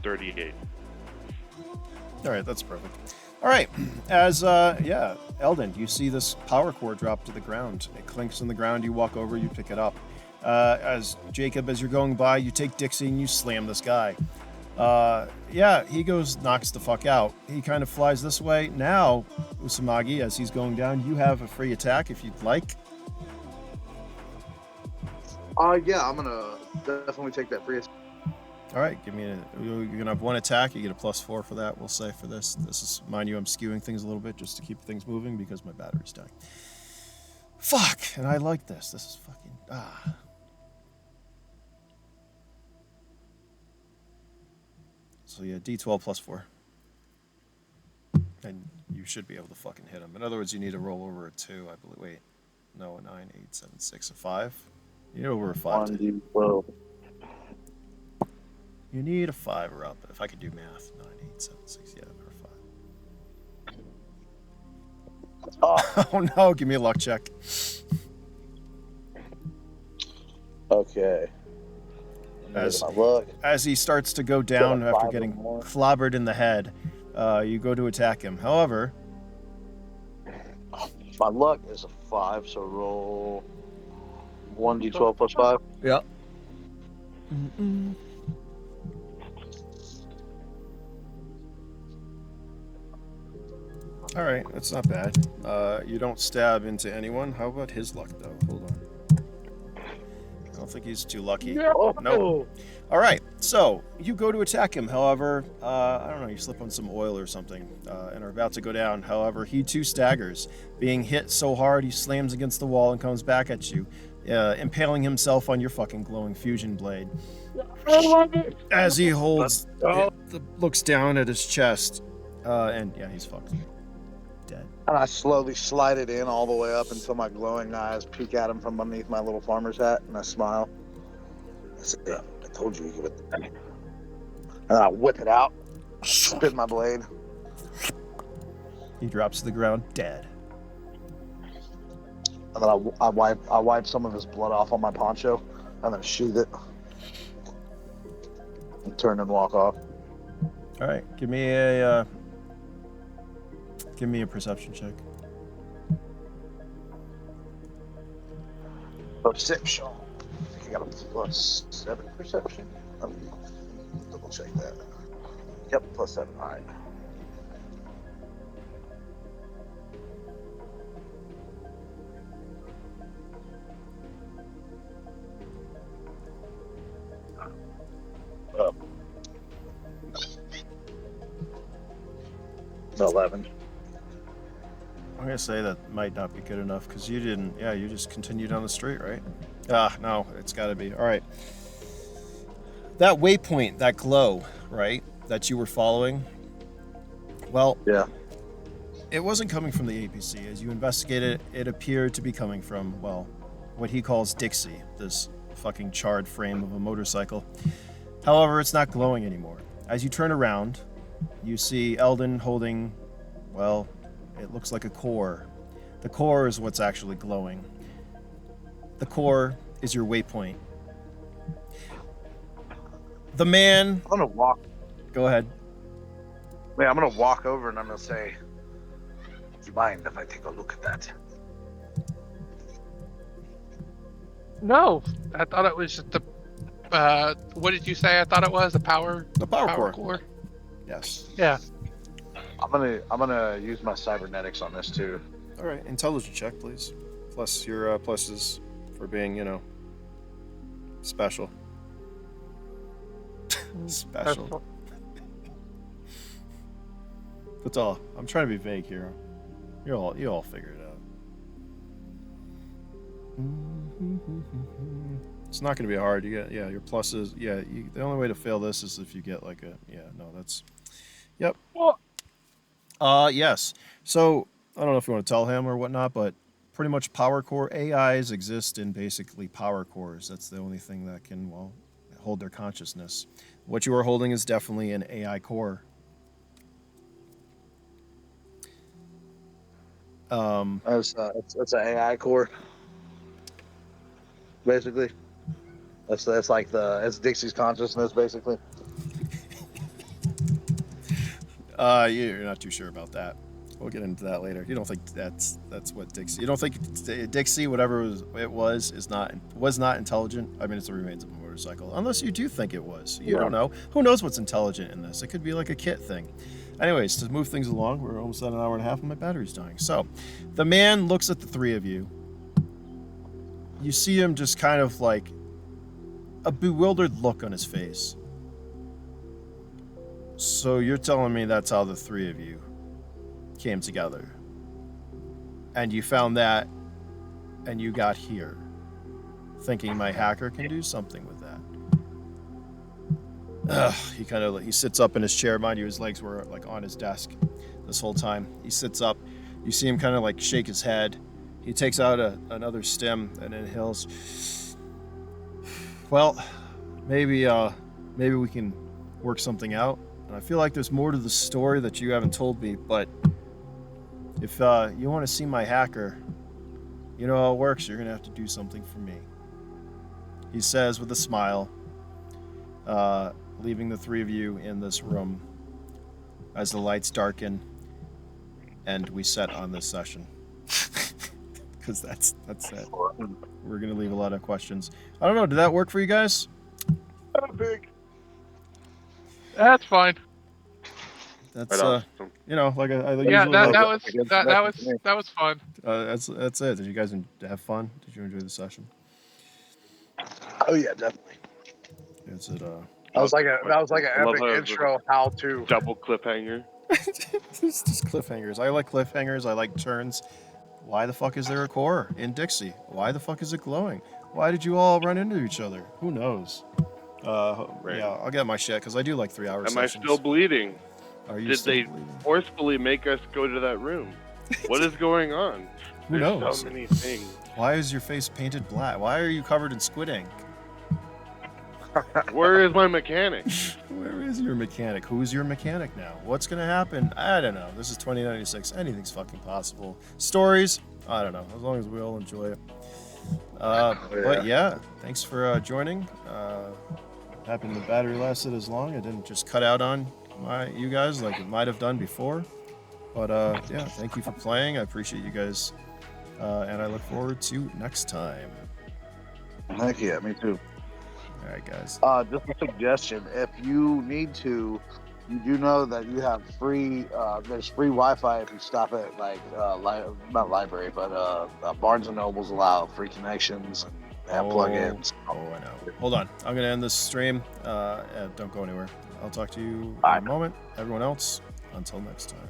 38. All right, that's perfect. All right, Eldon, you see this power core drop to the ground. It clinks on the ground. You walk over, you pick it up. As Jacob, as you're going by, you take Dixie and you slam this guy. He knocks the fuck out. He kind of flies this way. Now, Usamagi, as he's going down, you have a free attack if you'd like. Yeah, I'm gonna definitely take that free. All right, you're gonna have one attack. You get a +4 for that. We'll say for this. This is, mind you, I'm skewing things a little bit just to keep things moving because my battery's dying. Fuck, and I like this. This is fucking So yeah, D12 +4, and you should be able to fucking hit him. In other words, you need to roll over a 2, I believe. Wait, no, a 9, 8, 7, 6, a 5. You need over a 5. 1d12. You need a 5 or up. If I could do math, 9, 8, 7, 6, yeah, or 5. Oh no, give me a luck check. Okay. As he starts to go down after getting clobbered in the head, you go to attack him. However, my luck is a 5, so roll 1d12 plus 5. yeah. All right, that's not bad. You don't stab into anyone. How about his luck, though? Hold on. I don't think he's too lucky. No. Nope. All right, so you go to attack him. However, I don't know, you slip on some oil or something and are about to go down. However, he too staggers. Being hit so hard, he slams against the wall and comes back at you, impaling himself on your fucking glowing fusion blade. As he looks down at his chest, and yeah, he's fucked. Dead. And I slowly slide it in all the way up until my glowing eyes peek at him from beneath my little farmer's hat, and I smile. I said, "Yeah, I told you give it to me." And I whip it out, spin my blade. He drops to the ground, dead. And then I wipe some of his blood off on my poncho, and then sheathe it, and turn and walk off. All right, give me a Give me a perception check. Perception. I got a +7 perception. Double check that. Yep, +7. All right. Um, 11. I'm gonna say that might not be good enough because you didn't. Yeah, you just continued on the street, right? Ah, no, it's got to be. All right. That waypoint, that glow, right, that you were following. Well, Yeah. it wasn't coming from the APC. As you investigated, it appeared to be coming from, well, what he calls Dixie, this fucking charred frame of a motorcycle. However, it's not glowing anymore. As you turn around, you see Eldon holding, well, it looks like a core. The core is what's actually glowing. The core is your waypoint. The man... I'm gonna walk. Go ahead. Man, I'm gonna walk over and I'm gonna say, "Do you mind if I take a look at that?" No, I thought it was just the. What did you say? I thought it was the power. The power core. core. Yes. Yeah. I'm gonna use my cybernetics on this too. All right, intelligence check, please. Plus your pluses for being, special. Special. That's all. I'm trying to be vague here. You all figure it out. It's not going to be hard. You get your pluses. Yeah, the only way to fail this is if you get like a that's. Yep. Well, yes. So I don't know if you want to tell him or whatnot, but pretty much power core AIs exist in basically power cores. That's the only thing that can hold their consciousness. What you are holding is definitely an AI core. It's an AI core, basically. That's like it's Dixie's consciousness, basically. You're not too sure about that. We'll get into that later. You don't think that's what Dixie? You don't think Dixie, whatever it was not intelligent? I mean, it's the remains of a motorcycle. Unless you do think it was. You don't know. Who knows what's intelligent in this? It could be like a kit thing. Anyways, to move things along, we're almost at an hour and a half and my battery's dying. So, the man looks at the three of you. You see him just kind of like a bewildered look on his face. So you're telling me that's how the three of you came together. And you found that, and you got here, thinking my hacker can do something with that. He sits up in his chair. Mind you, his legs were like on his desk this whole time. He sits up. You see him kind of like shake his head. He takes out another stem and inhales. Well, maybe we can work something out. And I feel like there's more to the story that you haven't told me, but if you want to see my hacker, you know how it works. You're going to have to do something for me. He says with a smile, leaving the three of you in this room as the lights darken and we set on this session. Because that's it. We're going to leave a lot of questions. I don't know. Did that work for you guys? Big. that's fine. That's awesome. like I Yeah, usually that was fun. that's it. Did you guys have fun? Did you enjoy the session? Oh yeah, definitely. Is it That was like an epic how it was intro. How to. Double cliffhanger. It's just cliffhangers. I like cliffhangers. I like turns. Why the fuck is there a core in Dixie? Why the fuck is it glowing? Why did you all run into each other? Who knows? Right. Yeah, I'll get my shit because I do like 3 hour Am sessions. I still bleeding? Are you Did still they bleeding? forcefully make us go to that room? What is going on? Who There's knows? so many things. Why is your face painted black? Why are you covered in squid ink? Where is my mechanic? Where is your mechanic? Who's your mechanic now? What's gonna happen? I don't know. This is 2096. Anything's fucking possible. Stories? I don't know. As long as we all enjoy it. But yeah, thanks for joining. Happened the battery lasted as long. It didn't just cut out on you guys like it might have done before. But yeah, thank you for playing. I appreciate you guys, and I look forward to next time. Heck yeah, me too. All right, guys. Just a suggestion: if you need to, you do know that you have free. There's free Wi-Fi if you stop at not library, but Barnes and Nobles allow free connections and they have plugins. I know. Hold on. I'm gonna end this stream. Don't go anywhere. I'll talk to you in All a right. moment. Everyone else, until next time.